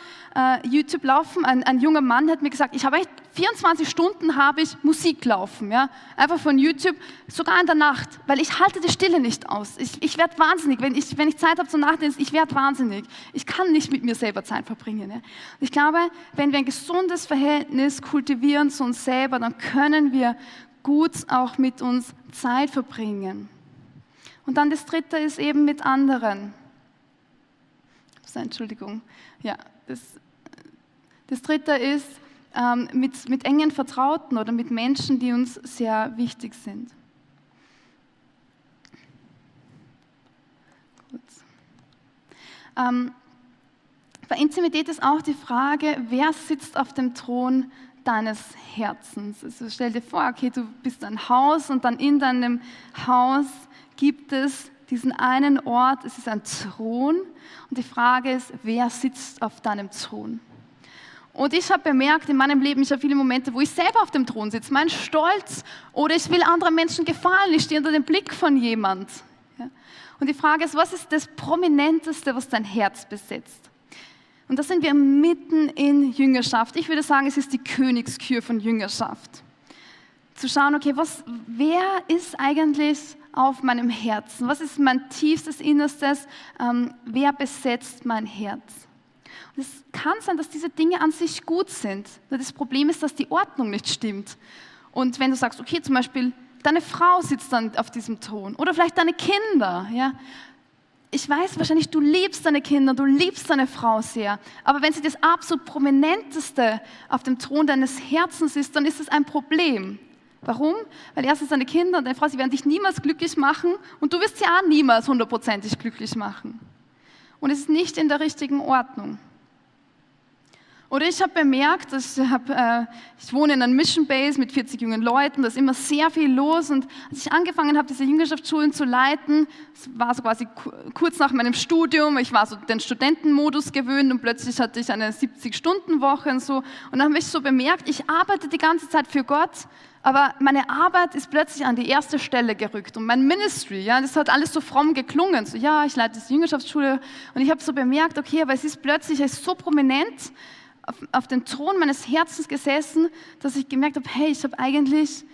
YouTube laufen. Ein junger Mann hat mir gesagt, ich habe 24 Stunden habe ich Musik laufen, ja, einfach von YouTube, sogar in der Nacht, weil ich halte die Stille nicht aus. Ich werde wahnsinnig, wenn ich Zeit habe zum Nachdenken, ich werde wahnsinnig. Ich kann nicht mit mir selber Zeit verbringen. Ja. Und ich glaube, wenn wir ein gesundes Verhältnis kultivieren zu uns selber, dann können wir gut auch mit uns Zeit verbringen. Und dann das Dritte ist eben mit anderen. Entschuldigung. Ja, das Dritte ist mit engen Vertrauten oder mit Menschen, die uns sehr wichtig sind. Bei Intimität ist auch die Frage, wer sitzt auf dem Thron deines Herzens. Also stell dir vor, okay, du bist ein Haus und dann in deinem Haus gibt es diesen einen Ort, es ist ein Thron und die Frage ist, wer sitzt auf deinem Thron? Und ich habe bemerkt in meinem Leben, ich habe viele Momente, wo ich selber auf dem Thron sitze, mein Stolz oder ich will anderen Menschen gefallen, ich stehe unter dem Blick von jemand. Ja? Und die Frage ist, was ist das Prominenteste, was dein Herz besetzt? Und da sind wir mitten in Jüngerschaft. Ich würde sagen, es ist die Königskür von Jüngerschaft. Zu schauen, okay, wer ist eigentlich auf meinem Herzen? Was ist mein tiefstes Innerstes? Wer besetzt mein Herz? Und es kann sein, dass diese Dinge an sich gut sind. Nur das Problem ist, dass die Ordnung nicht stimmt. Und wenn du sagst, okay, zum Beispiel, deine Frau sitzt dann auf diesem Thron oder vielleicht deine Kinder, ja. Ich weiß wahrscheinlich, du liebst deine Kinder, du liebst deine Frau sehr. Aber wenn sie das absolut Prominenteste auf dem Thron deines Herzens ist, dann ist es ein Problem. Warum? Weil erstens deine Kinder und deine Frau, sie werden dich niemals glücklich machen und du wirst sie auch niemals 100%ig glücklich machen. Und es ist nicht in der richtigen Ordnung. Oder ich habe bemerkt, ich wohne in einer Mission Base mit 40 jungen Leuten, da ist immer sehr viel los und als ich angefangen habe, diese Jüngerschaftsschulen zu leiten, das war so quasi kurz nach meinem Studium, ich war so den Studentenmodus gewöhnt und plötzlich hatte ich eine 70-Stunden-Woche und so und dann habe ich so bemerkt, ich arbeite die ganze Zeit für Gott, aber meine Arbeit ist plötzlich an die erste Stelle gerückt und mein Ministry, ja, das hat alles so fromm geklungen, so ja, ich leite diese Jüngerschaftsschule und ich habe so bemerkt, okay, aber es ist plötzlich so prominent, auf den Thron meines Herzens gesessen, dass ich gemerkt habe, hey, ich habe eigentlich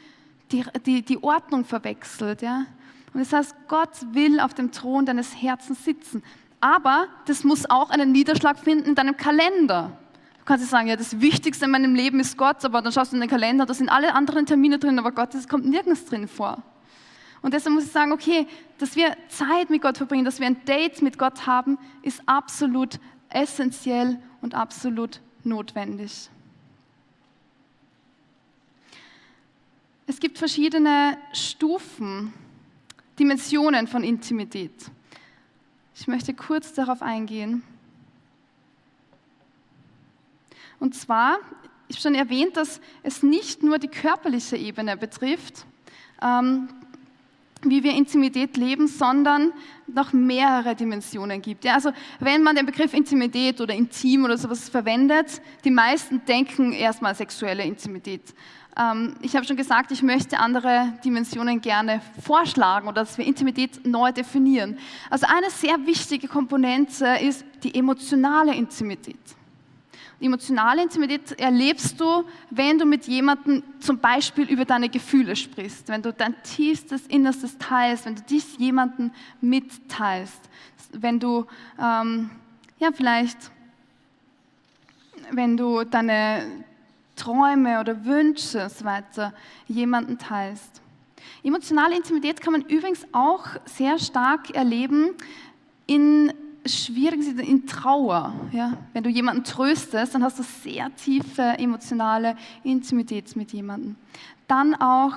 die Ordnung verwechselt. Ja? Und das heißt, Gott will auf dem Thron deines Herzens sitzen. Aber das muss auch einen Niederschlag finden in deinem Kalender. Du kannst nicht sagen, ja, das Wichtigste in meinem Leben ist Gott, aber dann schaust du in den Kalender, da sind alle anderen Termine drin, aber Gott, das kommt nirgends drin vor. Und deshalb muss ich sagen, okay, dass wir Zeit mit Gott verbringen, dass wir ein Date mit Gott haben, ist absolut essentiell und absolut notwendig. Es gibt verschiedene Stufen, Dimensionen von Intimität. Ich möchte kurz darauf eingehen. Und zwar, ich habe schon erwähnt, dass es nicht nur die körperliche Ebene betrifft, wie wir Intimität leben, sondern noch mehrere Dimensionen gibt. Ja, also wenn man den Begriff Intimität oder Intim oder sowas verwendet, die meisten denken erstmal sexuelle Intimität. Ich habe schon gesagt, ich möchte andere Dimensionen gerne vorschlagen oder dass wir Intimität neu definieren. Also eine sehr wichtige Komponente ist die emotionale Intimität. Die emotionale Intimität erlebst du, wenn du mit jemandem zum Beispiel über deine Gefühle sprichst, wenn du dein tiefstes Innerstes teilst, wenn du dich jemandem mitteilst, wenn du wenn du deine Träume oder Wünsche und so weiter jemandem teilst. Emotionale Intimität kann man übrigens auch sehr stark erleben in Trauer. Ja? Wenn du jemanden tröstest, dann hast du sehr tiefe emotionale Intimität mit jemandem. Dann auch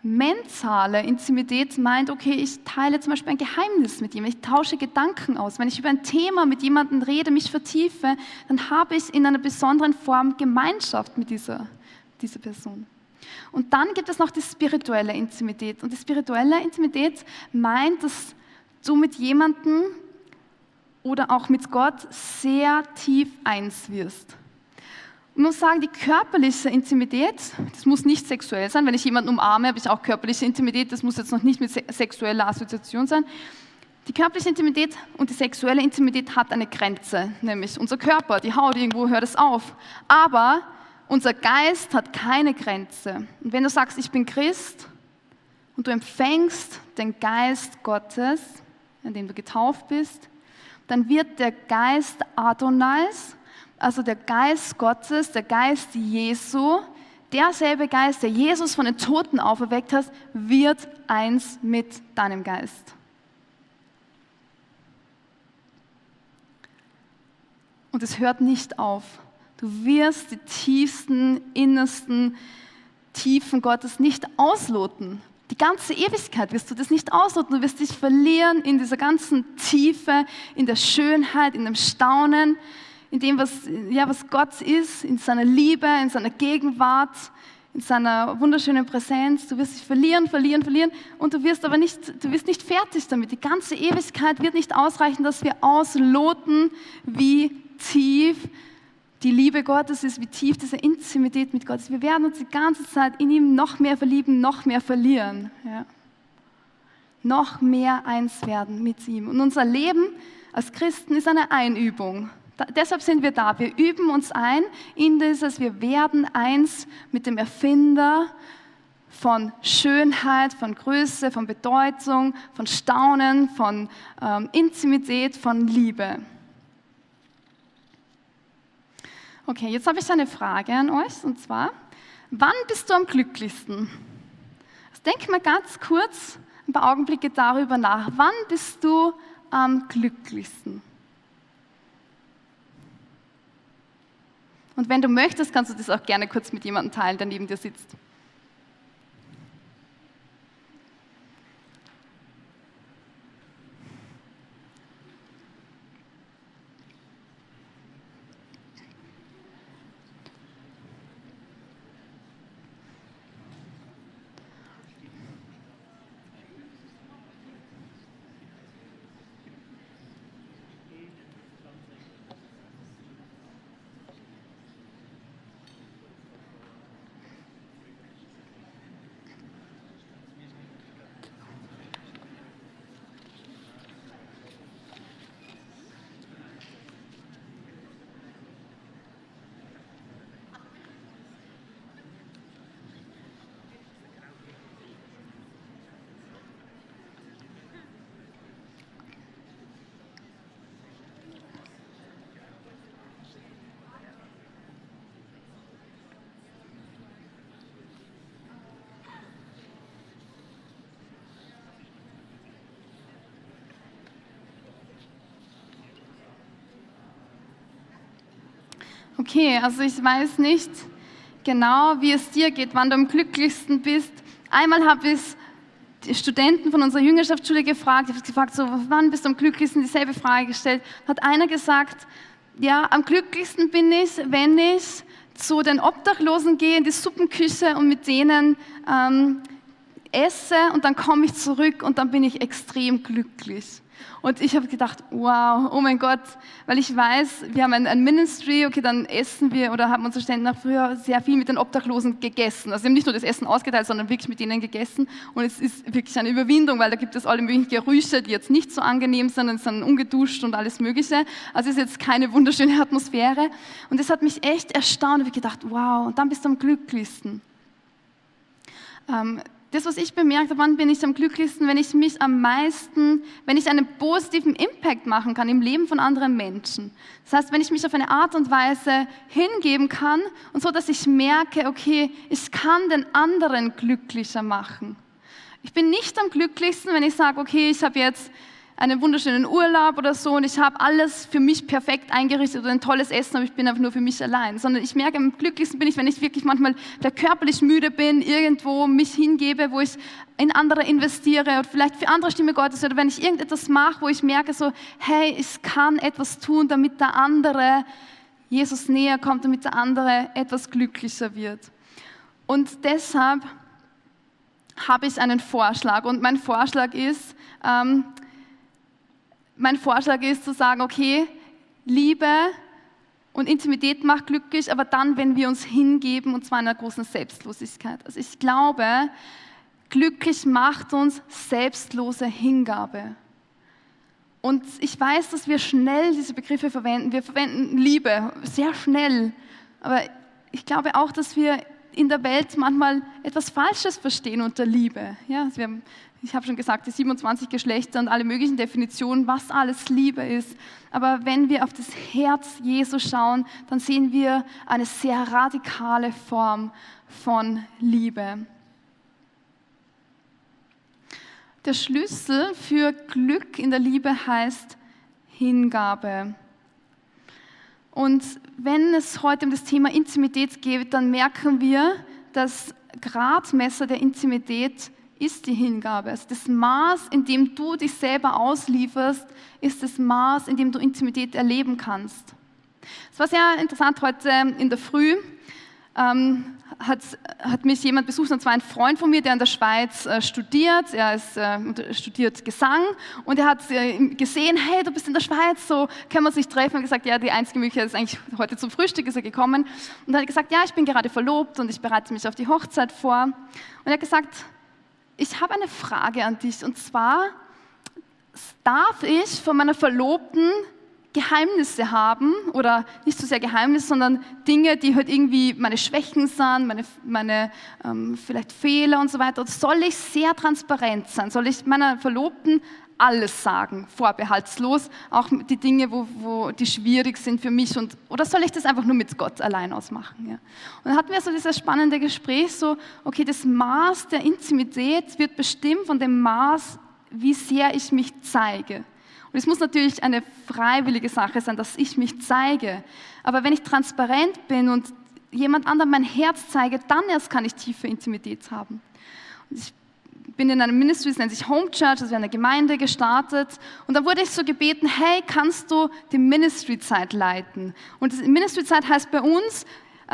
mentale Intimität meint, okay, ich teile zum Beispiel ein Geheimnis mit jemandem, ich tausche Gedanken aus. Wenn ich über ein Thema mit jemandem rede, mich vertiefe, dann habe ich in einer besonderen Form Gemeinschaft mit dieser Person. Und dann gibt es noch die spirituelle Intimität. Und die spirituelle Intimität meint, dass du mit jemandem oder auch mit Gott sehr tief eins wirst. Ich muss sagen, die körperliche Intimität, das muss nicht sexuell sein. Wenn ich jemanden umarme, habe ich auch körperliche Intimität. Das muss jetzt noch nicht mit sexueller Assoziation sein. Die körperliche Intimität und die sexuelle Intimität hat eine Grenze, nämlich unser Körper, die Haut, irgendwo hört es auf. Aber unser Geist hat keine Grenze. Und wenn du sagst, ich bin Christ und du empfängst den Geist Gottes, in dem du getauft bist, dann wird der Geist Adonais, also der Geist Gottes, der Geist Jesu, derselbe Geist, der Jesus von den Toten auferweckt hat, wird eins mit deinem Geist. Und es hört nicht auf. Du wirst die tiefsten, innersten Tiefen Gottes nicht ausloten. Die ganze Ewigkeit wirst du das nicht ausloten. Du wirst dich verlieren in dieser ganzen Tiefe, in der Schönheit, in dem Staunen, in dem, was Gott ist, in seiner Liebe, in seiner Gegenwart, in seiner wunderschönen Präsenz. Du wirst dich verlieren und du wirst nicht fertig damit. Die ganze Ewigkeit wird nicht ausreichen, dass wir ausloten, wie tief die Liebe Gottes ist, wie tief diese Intimität mit Gott ist. Wir werden uns die ganze Zeit in ihm noch mehr verlieben, noch mehr verlieren. Ja. Noch mehr eins werden mit ihm. Und unser Leben als Christen ist eine Einübung. Deshalb sind wir da. Wir üben uns ein in dieses, wir werden eins mit dem Erfinder von Schönheit, von Größe, von Bedeutung, von Staunen, von Intimität, von Liebe. Okay, jetzt habe ich eine Frage an euch, und zwar, wann bist du am glücklichsten? Also denk mal ganz kurz ein paar Augenblicke darüber nach. Wann bist du am glücklichsten? Und wenn du möchtest, kannst du das auch gerne kurz mit jemandem teilen, der neben dir sitzt. Okay, also ich weiß nicht genau, wie es dir geht, wann du am glücklichsten bist. Einmal habe ich die Studenten von unserer Jüngerschaftsschule gefragt, ich habe gefragt, so, wann bist du am glücklichsten, dieselbe Frage gestellt. Hat einer gesagt, ja, am glücklichsten bin ich, wenn ich zu den Obdachlosen gehe in die Suppenküche und mit denen esse und dann komme ich zurück und dann bin ich extrem glücklich. Und ich habe gedacht, wow, oh mein Gott, weil ich weiß, wir haben ein Ministry, okay, dann essen wir oder haben unsere Studenten auch früher sehr viel mit den Obdachlosen gegessen. Also wir haben nicht nur das Essen ausgeteilt, sondern wirklich mit ihnen gegessen. Und es ist wirklich eine Überwindung, weil da gibt es alle möglichen Gerüche, die jetzt nicht so angenehm sind, und sind ungeduscht und alles Mögliche. Also es ist jetzt keine wunderschöne Atmosphäre. Und das hat mich echt erstaunt. Ich habe gedacht, wow, und dann bist du am glücklichsten. Das, was ich bemerkt habe, wann bin ich am glücklichsten, wenn ich einen positiven Impact machen kann im Leben von anderen Menschen. Das heißt, wenn ich mich auf eine Art und Weise hingeben kann und so, dass ich merke, okay, ich kann den anderen glücklicher machen. Ich bin nicht am glücklichsten, wenn ich sage, okay, ich habe jetzt einen wunderschönen Urlaub oder so und ich habe alles für mich perfekt eingerichtet oder ein tolles Essen, aber ich bin einfach nur für mich allein. Sondern ich merke, am glücklichsten bin ich, wenn ich wirklich manchmal körperlich müde bin, irgendwo mich hingebe, wo ich in andere investiere oder vielleicht für andere Stimme Gottes, oder wenn ich irgendetwas mache, wo ich merke so, hey, ich kann etwas tun, damit der andere Jesus näher kommt, damit der andere etwas glücklicher wird. Und deshalb habe ich einen Vorschlag, und mein Vorschlag ist zu sagen, okay, Liebe Und Intimität macht glücklich, aber dann, wenn wir uns hingeben, und zwar in einer großen Selbstlosigkeit. Also ich glaube, glücklich macht uns selbstlose Hingabe. Und ich weiß, dass wir schnell diese Begriffe verwenden. Wir verwenden Liebe sehr schnell. Aber ich glaube auch, dass wir in der Welt manchmal etwas Falsches verstehen unter Liebe. Ja, also ich habe schon gesagt, die 27 Geschlechter und alle möglichen Definitionen, was alles Liebe ist. Aber wenn wir auf das Herz Jesu schauen, dann sehen wir eine sehr radikale Form von Liebe. Der Schlüssel für Glück in der Liebe heißt Hingabe. Und wenn es heute um das Thema Intimität geht, dann merken wir, das Gradmesser der Intimität ist die Hingabe. Also das Maß, in dem du dich selber auslieferst, ist das Maß, in dem du Intimität erleben kannst. Es war sehr interessant heute in der Früh. Hat mich jemand besucht, und zwar ein Freund von mir, der in der Schweiz studiert. Er studiert Gesang und er hat gesehen, hey, du bist in der Schweiz, so können wir uns nicht treffen. Und gesagt, ja, die einzige Möglichkeit ist eigentlich heute zum Frühstück, ist er gekommen. Und er hat gesagt, ja, ich bin gerade verlobt und ich bereite mich auf die Hochzeit vor. Und er hat gesagt, ich habe eine Frage an dich, und zwar, darf ich von meiner Verlobten Geheimnisse haben, oder nicht so sehr Geheimnisse, sondern Dinge, die halt irgendwie meine Schwächen sind, meine vielleicht Fehler und so weiter. Oder soll ich sehr transparent sein? Soll ich meiner Verlobten alles sagen, vorbehaltslos, auch die Dinge, die schwierig sind für mich, oder soll ich das einfach nur mit Gott allein ausmachen? Ja? Und dann hatten wir so dieses spannende Gespräch, so, okay, das Maß der Intimität wird bestimmt von dem Maß, wie sehr ich mich zeige. Und es muss natürlich eine freiwillige Sache sein, dass ich mich zeige. Aber wenn ich transparent bin und jemand anderem mein Herz zeige, dann erst kann ich tiefe Intimität haben. Und ich bin in einem Ministry, das nennt sich Home Church, also wir haben eine Gemeinde gestartet. Und da wurde ich so gebeten, hey, kannst du die Ministry-Zeit leiten? Und die Ministry-Zeit heißt bei uns,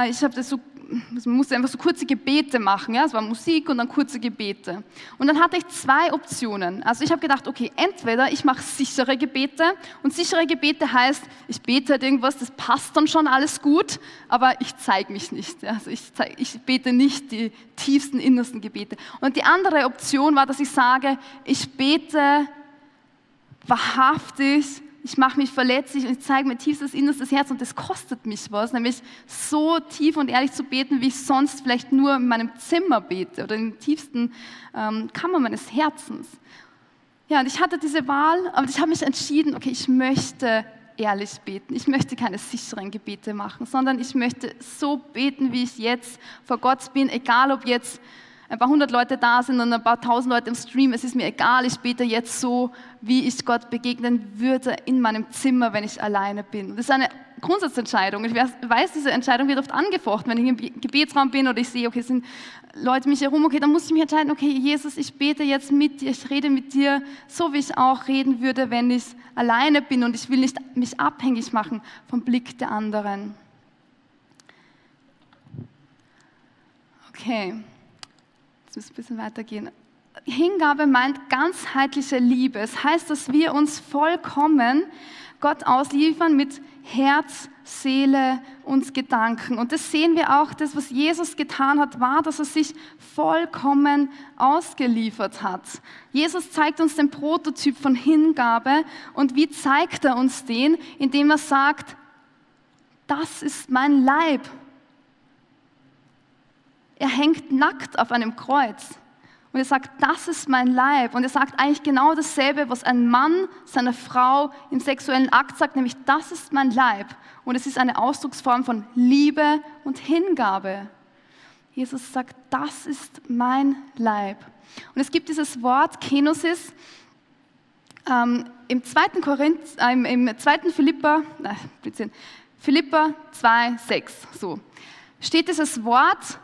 ich habe das so, man musste einfach so kurze Gebete machen, ja? Es war Musik und dann kurze Gebete. Und dann hatte ich 2 Optionen. Also ich habe gedacht, okay, entweder ich mache sichere Gebete, und sichere Gebete heißt, ich bete halt irgendwas, das passt dann schon alles gut, aber ich zeige mich nicht. Ja? Also ich bete nicht die tiefsten, innersten Gebete. Und die andere Option war, dass ich sage, ich bete wahrhaftig, ich mache mich verletzlich und ich zeige mein tiefstes, innerstes Herz, und das kostet mich was, nämlich so tief und ehrlich zu beten, wie ich sonst vielleicht nur in meinem Zimmer bete oder in den tiefsten Kammer meines Herzens. Ja, und ich hatte diese Wahl, aber ich habe mich entschieden, okay, ich möchte ehrlich beten. Ich möchte keine sicheren Gebete machen, sondern ich möchte so beten, wie ich jetzt vor Gott bin, egal ob jetzt ein paar 100 Leute da sind und ein paar 1000 Leute im Stream, es ist mir egal, ich bete jetzt so, wie ich Gott begegnen würde in meinem Zimmer, wenn ich alleine bin. Und das ist eine Grundsatzentscheidung. Ich weiß, diese Entscheidung wird oft angefochten, wenn ich im Gebetsraum bin oder ich sehe, okay, es sind Leute um mich herum, okay, dann muss ich mich entscheiden, okay, Jesus, ich bete jetzt mit dir, ich rede mit dir, so wie ich auch reden würde, wenn ich alleine bin, und ich will nicht mich abhängig machen vom Blick der anderen. Okay. Jetzt müssen wir ein bisschen weitergehen. Hingabe meint ganzheitliche Liebe. Es heißt, dass wir uns vollkommen Gott ausliefern mit Herz, Seele und Gedanken. Und das sehen wir auch, das, was Jesus getan hat, war, dass er sich vollkommen ausgeliefert hat. Jesus zeigt uns den Prototyp von Hingabe. Und wie zeigt er uns den? Indem er sagt, das ist mein Leib. Er hängt nackt auf einem Kreuz und er sagt, das ist mein Leib. Und er sagt eigentlich genau dasselbe, was ein Mann seiner Frau im sexuellen Akt sagt, nämlich, das ist mein Leib. Und es ist eine Ausdrucksform von Liebe und Hingabe. Jesus sagt, das ist mein Leib. Und es gibt dieses Wort Kenosis im 2. Philipper 2,6. So steht dieses Wort.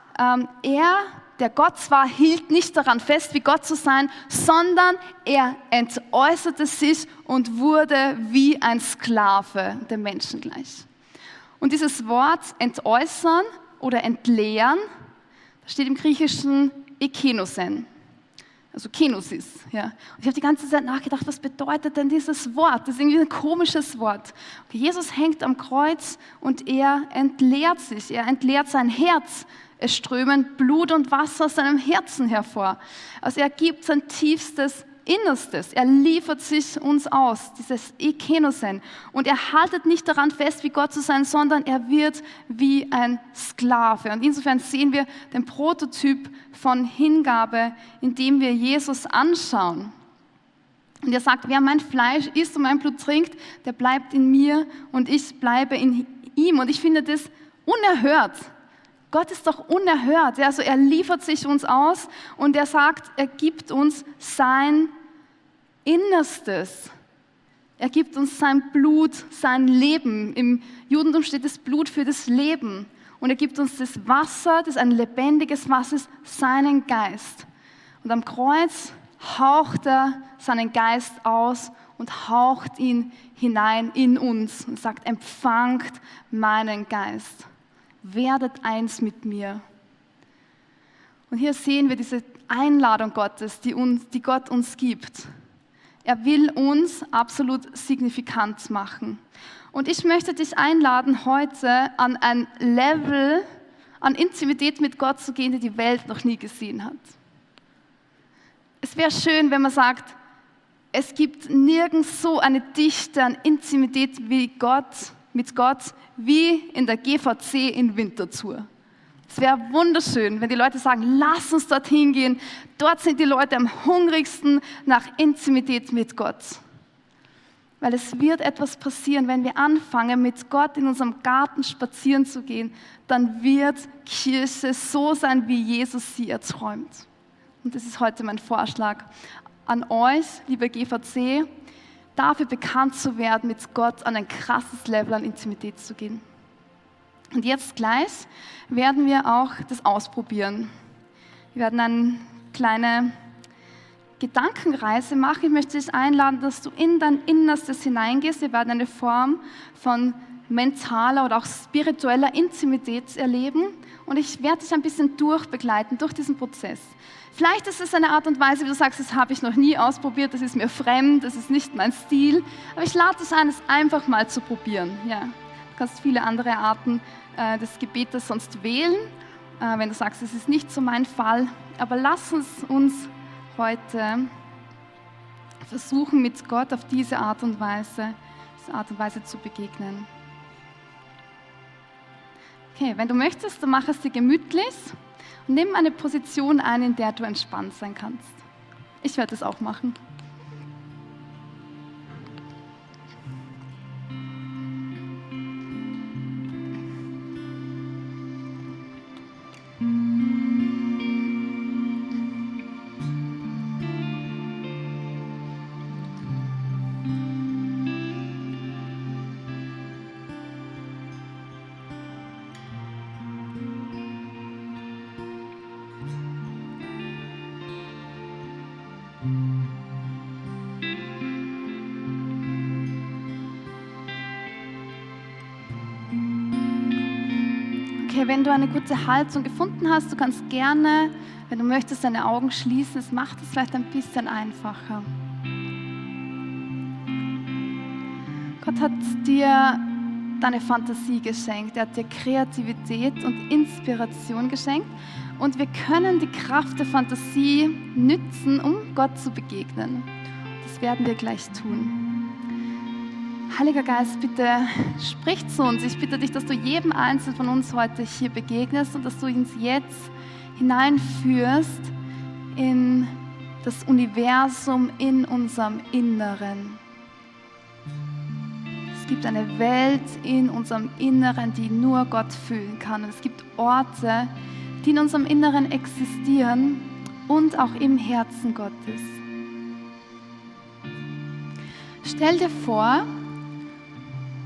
Er, der Gott war, hielt nicht daran fest, wie Gott zu sein, sondern er entäußerte sich und wurde wie ein Sklave dem Menschen gleich. Und dieses Wort entäußern oder entleeren, das steht im Griechischen ekenosen. also Kenosis. Ja. Und ich habe die ganze Zeit nachgedacht, was bedeutet denn dieses Wort? Das ist irgendwie ein komisches Wort. Okay, Jesus hängt am Kreuz und er entleert sich, er entleert sein Herz. Es strömen Blut und Wasser aus seinem Herzen hervor. Also er gibt sein tiefstes Innerstes. Er liefert sich uns aus, dieses Ekenosen. Und er haltet nicht daran fest, wie Gott zu sein, sondern er wird wie ein Sklave. Und insofern sehen wir den Prototyp von Hingabe, indem wir Jesus anschauen. Und er sagt, wer mein Fleisch isst und mein Blut trinkt, der bleibt in mir und ich bleibe in ihm. Und ich finde das unerhört. Gott ist doch unerhört. Also er liefert sich uns aus und er sagt, er gibt uns sein Innerstes. Er gibt uns sein Blut, sein Leben. Im Judentum steht das Blut für das Leben. Und er gibt uns das Wasser, das ist ein lebendiges Wasser, seinen Geist. Und am Kreuz haucht er seinen Geist aus und haucht ihn hinein in uns und sagt, empfangt meinen Geist. Werdet eins mit mir. Und hier sehen wir diese Einladung Gottes, die Gott uns gibt. Er will uns absolut signifikant machen. Und ich möchte dich einladen, heute an ein Level an Intimität mit Gott zu gehen, die die Welt noch nie gesehen hat. Es wäre schön, wenn man sagt, es gibt nirgends so eine Dichte an Intimität mit Gott, wie in der GVC in Winterthur. Es wäre wunderschön, wenn die Leute sagen, lass uns dorthin gehen. Dort sind die Leute am hungrigsten nach Intimität mit Gott. Weil es wird etwas passieren, wenn wir anfangen, mit Gott in unserem Garten spazieren zu gehen, dann wird Kirche so sein, wie Jesus sie erträumt. Und das ist heute mein Vorschlag an euch, liebe GVC, dafür bekannt zu werden, mit Gott an ein krasses Level an Intimität zu gehen. Und jetzt gleich werden wir auch das ausprobieren. Wir werden eine kleine Gedankenreise machen. Ich möchte dich einladen, dass du in dein Innerstes hineingehst. Wir werden eine Form von mentaler oder auch spiritueller Intimität erleben. Und ich werde dich ein bisschen durchbegleiten, durch diesen Prozess. Vielleicht ist es eine Art und Weise, wie du sagst, das habe ich noch nie ausprobiert, das ist mir fremd, das ist nicht mein Stil. Aber ich lade dich ein, es einfach mal zu probieren. Ja. Du kannst viele andere Arten des Gebetes sonst wählen, wenn du sagst, es ist nicht so mein Fall. Aber lass uns heute versuchen, mit Gott auf diese Art und Weise zu begegnen. Okay, wenn du möchtest, dann mach es dir gemütlich und nimm eine Position ein, in der du entspannt sein kannst. Ich werde es auch machen. Okay, wenn du eine gute Haltung gefunden hast, du kannst gerne, wenn du möchtest, deine Augen schließen. Es macht es vielleicht ein bisschen einfacher. Gott hat dir deine Fantasie geschenkt. Er hat dir Kreativität und Inspiration geschenkt. Und wir können die Kraft der Fantasie nützen, um Gott zu begegnen. Das werden wir gleich tun. Heiliger Geist, bitte sprich zu uns. Ich bitte dich, dass du jedem Einzelnen von uns heute hier begegnest und dass du uns jetzt hineinführst in das Universum in unserem Inneren. Es gibt eine Welt in unserem Inneren, die nur Gott fühlen kann. Und es gibt Orte, die in unserem Inneren existieren und auch im Herzen Gottes. Stell dir vor,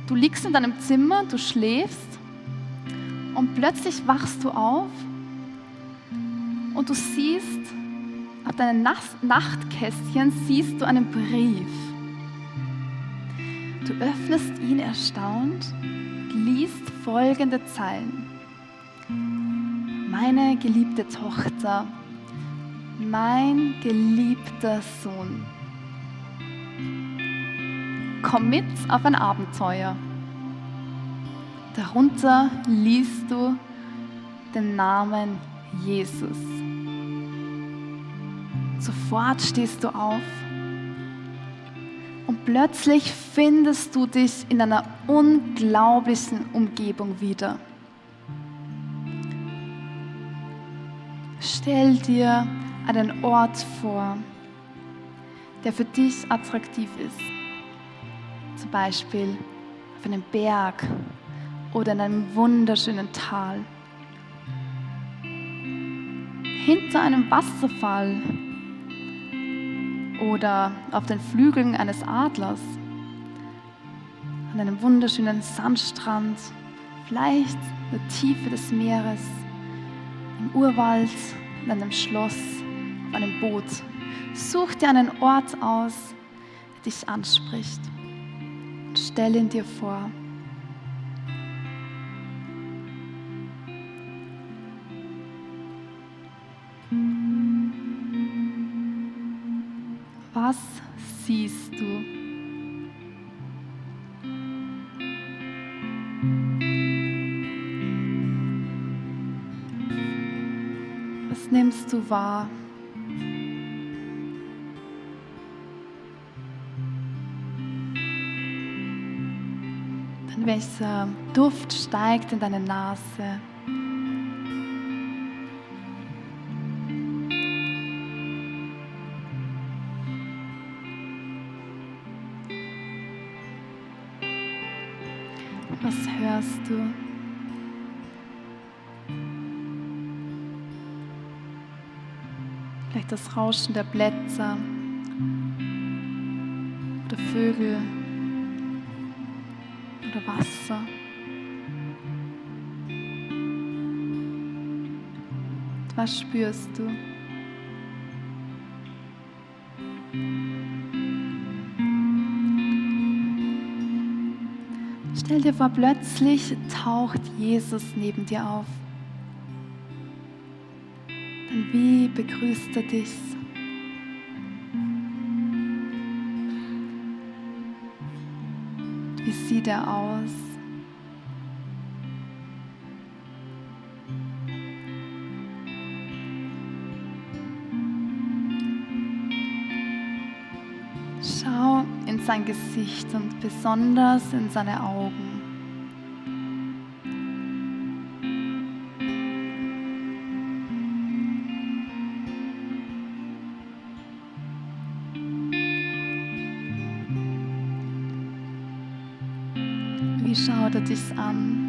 du liegst in deinem Zimmer, du schläfst und plötzlich wachst du auf und du siehst, auf deinem Nachtkästchen siehst du einen Brief. Du öffnest ihn erstaunt und liest folgende Zeilen. Meine geliebte Tochter, mein geliebter Sohn. Komm mit auf ein Abenteuer. Darunter liest du den Namen Jesus. Sofort stehst du auf und plötzlich findest du dich in einer unglaublichen Umgebung wieder. Stell dir einen Ort vor, der für dich attraktiv ist. Zum Beispiel auf einem Berg oder in einem wunderschönen Tal. Hinter einem Wasserfall oder auf den Flügeln eines Adlers. An einem wunderschönen Sandstrand, vielleicht in der Tiefe des Meeres, im Urwald, in einem Schloss, auf einem Boot. Such dir einen Ort aus, der dich anspricht. Und stell ihn dir vor. Was siehst du? Was nimmst du wahr? Dann welcher Duft steigt in deine Nase? Was hörst du? Vielleicht das Rauschen der Blätter oder Vögel oder Wasser. Und was spürst du? Stell dir vor, plötzlich taucht Jesus neben dir auf. Dann wie begrüßt er dich? Wie sieht er aus? Schau in sein Gesicht und besonders in seine Augen. Wie schaut er dich an?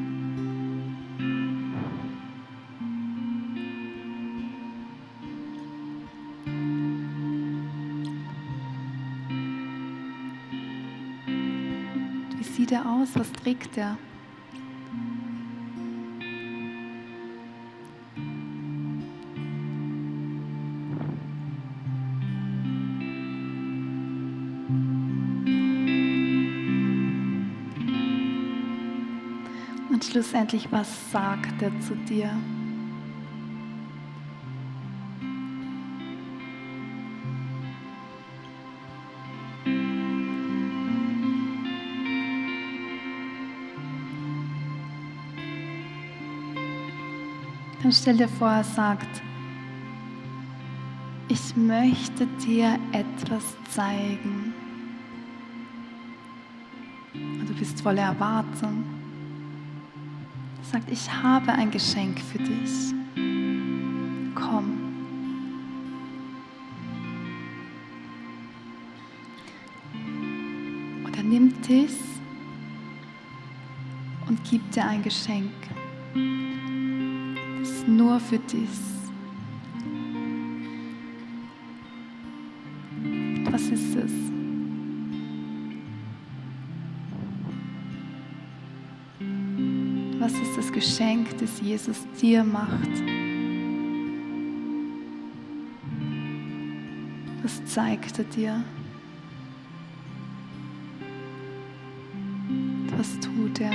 Wie sieht er aus? Was trägt er? Und schlussendlich, was sagt er zu dir? Dann stell dir vor, er sagt, ich möchte dir etwas zeigen. Und du bist voller Erwartung. Er sagt, ich habe ein Geschenk für dich. Komm. Und er nimmt dich und gibt dir ein Geschenk. Das ist nur für dich. Und was ist es? Was ist das Geschenk, das Jesus dir macht? Was zeigt er dir? Was tut er?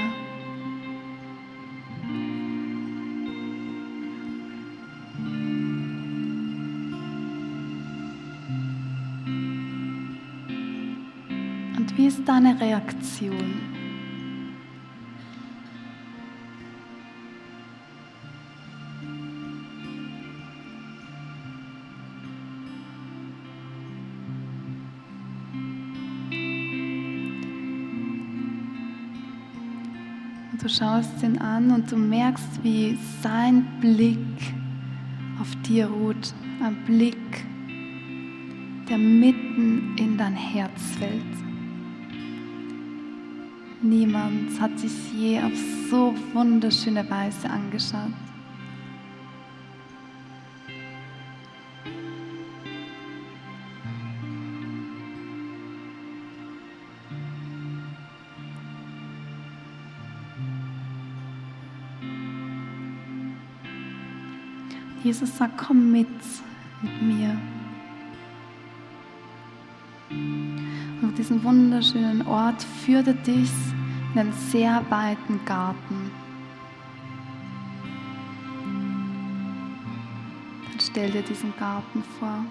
ist deine Reaktion? Du schaust ihn an und du merkst, wie sein Blick auf dir ruht. Ein Blick, der mitten in dein Herz fällt. Niemand hat dich je auf so wunderschöne Weise angeschaut. Jesus sagt, komm mit mir. Und auf diesen wunderschönen Ort führt er dich in einen sehr weiten Garten. Dann stell dir diesen Garten vor.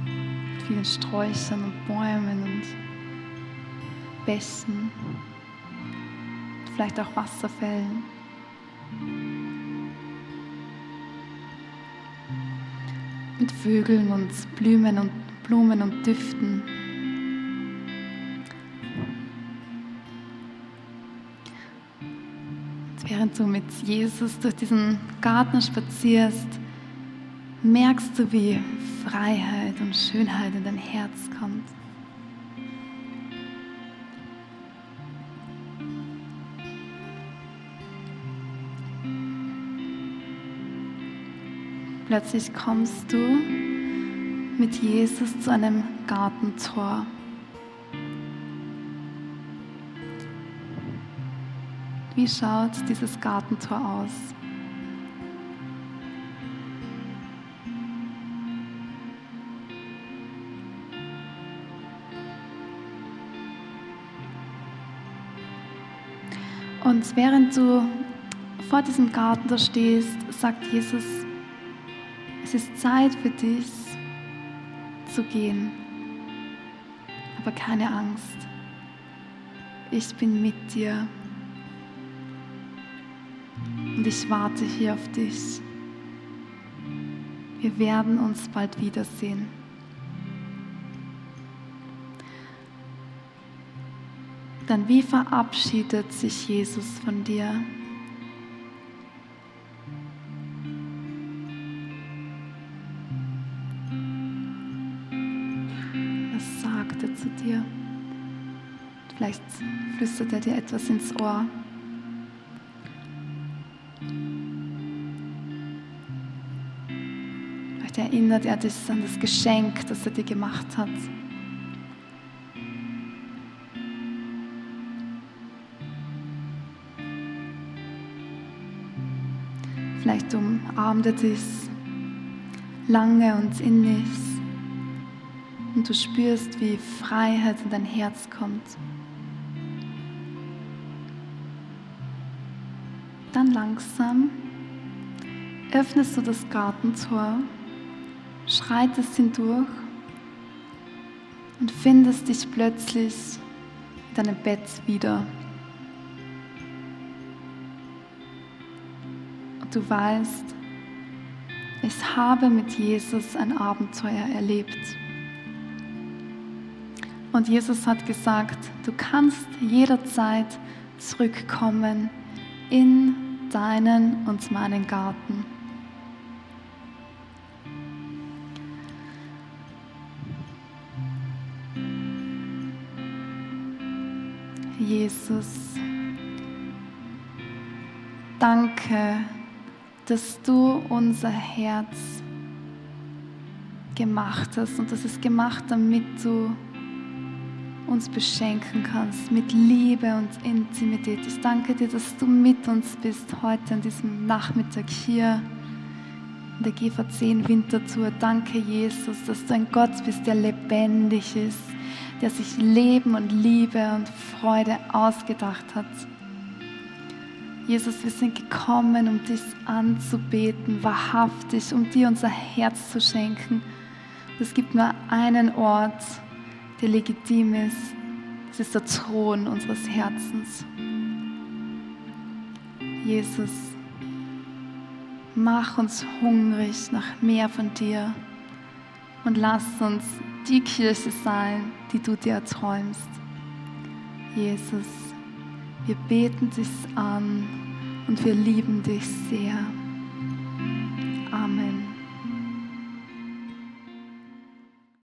Mit vielen Sträuchern und Bäumen und Bächen. Vielleicht auch Wasserfällen. Mit Vögeln und Blumen und Düften. Und während du mit Jesus durch diesen Garten spazierst, merkst du, wie Freiheit und Schönheit in dein Herz kommt. Plötzlich kommst du mit Jesus zu einem Gartentor. Wie schaut dieses Gartentor aus? Und während du vor diesem Garten stehst, sagt Jesus, es ist Zeit für dich zu gehen, aber keine Angst. Ich bin mit dir und ich warte hier auf dich. Wir werden uns bald wiedersehen. Dann wie verabschiedet sich Jesus von dir? Zu dir. Vielleicht flüstert er dir etwas ins Ohr. Vielleicht erinnert er dich an das Geschenk, das er dir gemacht hat. Vielleicht umarmt er dich lange und innig. Und du spürst, wie Freiheit in dein Herz kommt. Dann langsam öffnest du das Gartentor, schreitest hindurch und findest dich plötzlich in deinem Bett wieder. Und du weißt, ich habe mit Jesus ein Abenteuer erlebt. Und Jesus hat gesagt, du kannst jederzeit zurückkommen in deinen und meinen Garten. Jesus, danke, dass du unser Herz gemacht hast und das ist gemacht, damit du uns beschenken kannst mit Liebe und Intimität. Ich danke dir, dass du mit uns bist heute an diesem Nachmittag hier in der GV10 Winterthur. Danke, Jesus, dass du ein Gott bist, der lebendig ist, der sich Leben und Liebe und Freude ausgedacht hat. Jesus, wir sind gekommen, um dich anzubeten, wahrhaftig, um dir unser Herz zu schenken. Es gibt nur einen Ort, der legitim ist. Das ist der Thron unseres Herzens. Jesus, mach uns hungrig nach mehr von dir und lass uns die Kirche sein, die du dir erträumst. Jesus, wir beten dich an und wir lieben dich sehr.